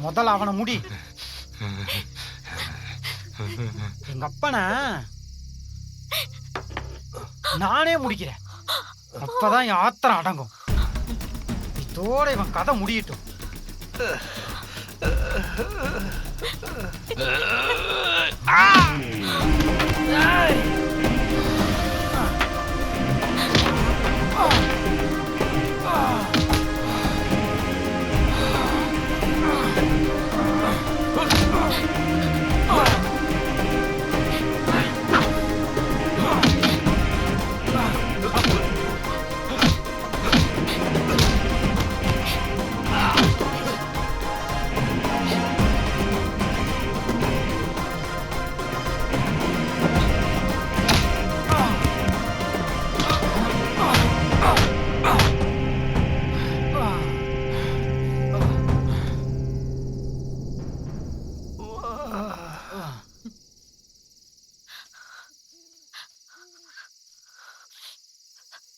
முதல்ல அவனை முடி. எங்க அப்பனை நானே முடிக்கிறேன். அப்பதான் என் ஆத்திரம் அடங்கும். இதோட இவன் கதை முடியட்டும்.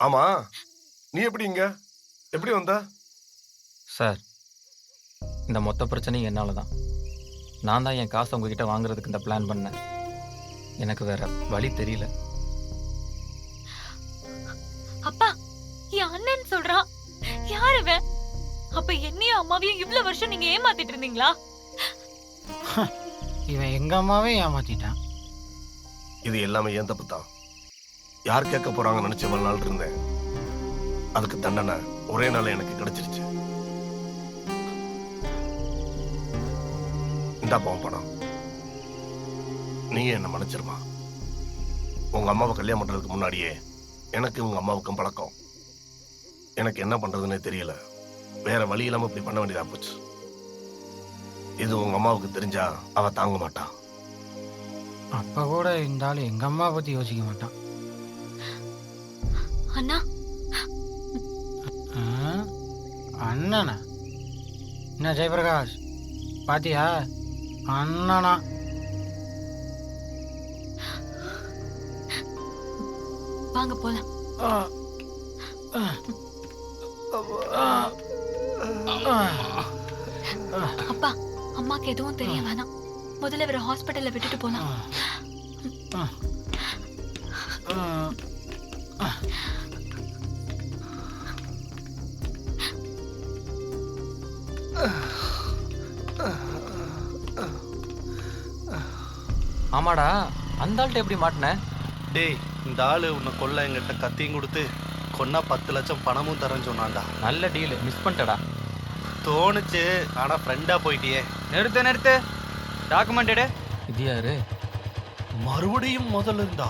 ஆமா, நீ எப்படி இங்க எப்படி வந்த? சார், இந்த மொத்த பிரச்சனையும் என்னால தான். நான் தான் என் காசை உங்ககிட்ட வாங்குறதுக்கு இந்த பிளான் பண்ணேன். எனக்கு வேற வழி தெரியல. அப்பா, என் அண்ணன் சொல்றான். யார் இவன்? அப்ப என்னையும் அம்மாவையும் இவ்வளவு வருஷம் நீங்க ஏமாத்திட்டு இருந்தீங்களா? இவன் எங்க அம்மாவே ஏமாத்திட்டான். இது எல்லாமே ஏன் தப்பு தான். யார் கேட்க போறாங்கன்னு நினைச்ச ஒரு நாள் இருந்தேன். அதுக்கு தண்டனை ஒரே நாள் எனக்கு கிடைச்சிருச்சு. இந்தா போவோம் பணம். நீயே என்ன மன்னிச்சிருமா. உங்க அம்மாவை கல்யாணம் பண்றதுக்கு முன்னாடியே எனக்கு உங்க அம்மாவுக்கும் பழக்கம். எனக்கு என்ன பண்றதுன்னே தெரியல. வேற வழி இல்லாம இப்படி பண்ண வேண்டியதா போச்சு. இது உங்க அம்மாவுக்கு தெரிஞ்சா அவ தாங்க மாட்டா. அப்ப கூட இந்த ஆளு எங்க அம்மா பத்தி யோசிக்க மாட்டான். அண்ணா, அண்ணனா? என்ன ஜெயபிரகாஷ், பாத்தியா? அண்ணனா? வாங்க போலாம். அப்பா, அம்மாக்கு எதுவும் தெரிய வேணாம். முதல்ல இவரை ஹாஸ்பிட்டல்ல விட்டுட்டு போலாம். ஆமாடா, அந்த ஆள்கிட்ட எப்படி மாட்டின? டேய், இந்த ஆளு உன்னை கொல்ல எங்கிட்ட கத்தியும் கொடுத்து கொன்னா 10 லட்சம் பணமும் தரேன்னு சொன்னான்டா. நல்ல டீல், மிஸ் பண்ணிட்டடா. தோணுச்சு, ஆனா ஃப்ரெண்டா போயிட்டியே. நிறுத்து. டாக்குமெண்ட் எடு. இது யாரு? மறுபடியும் முதல்ல இருந்தா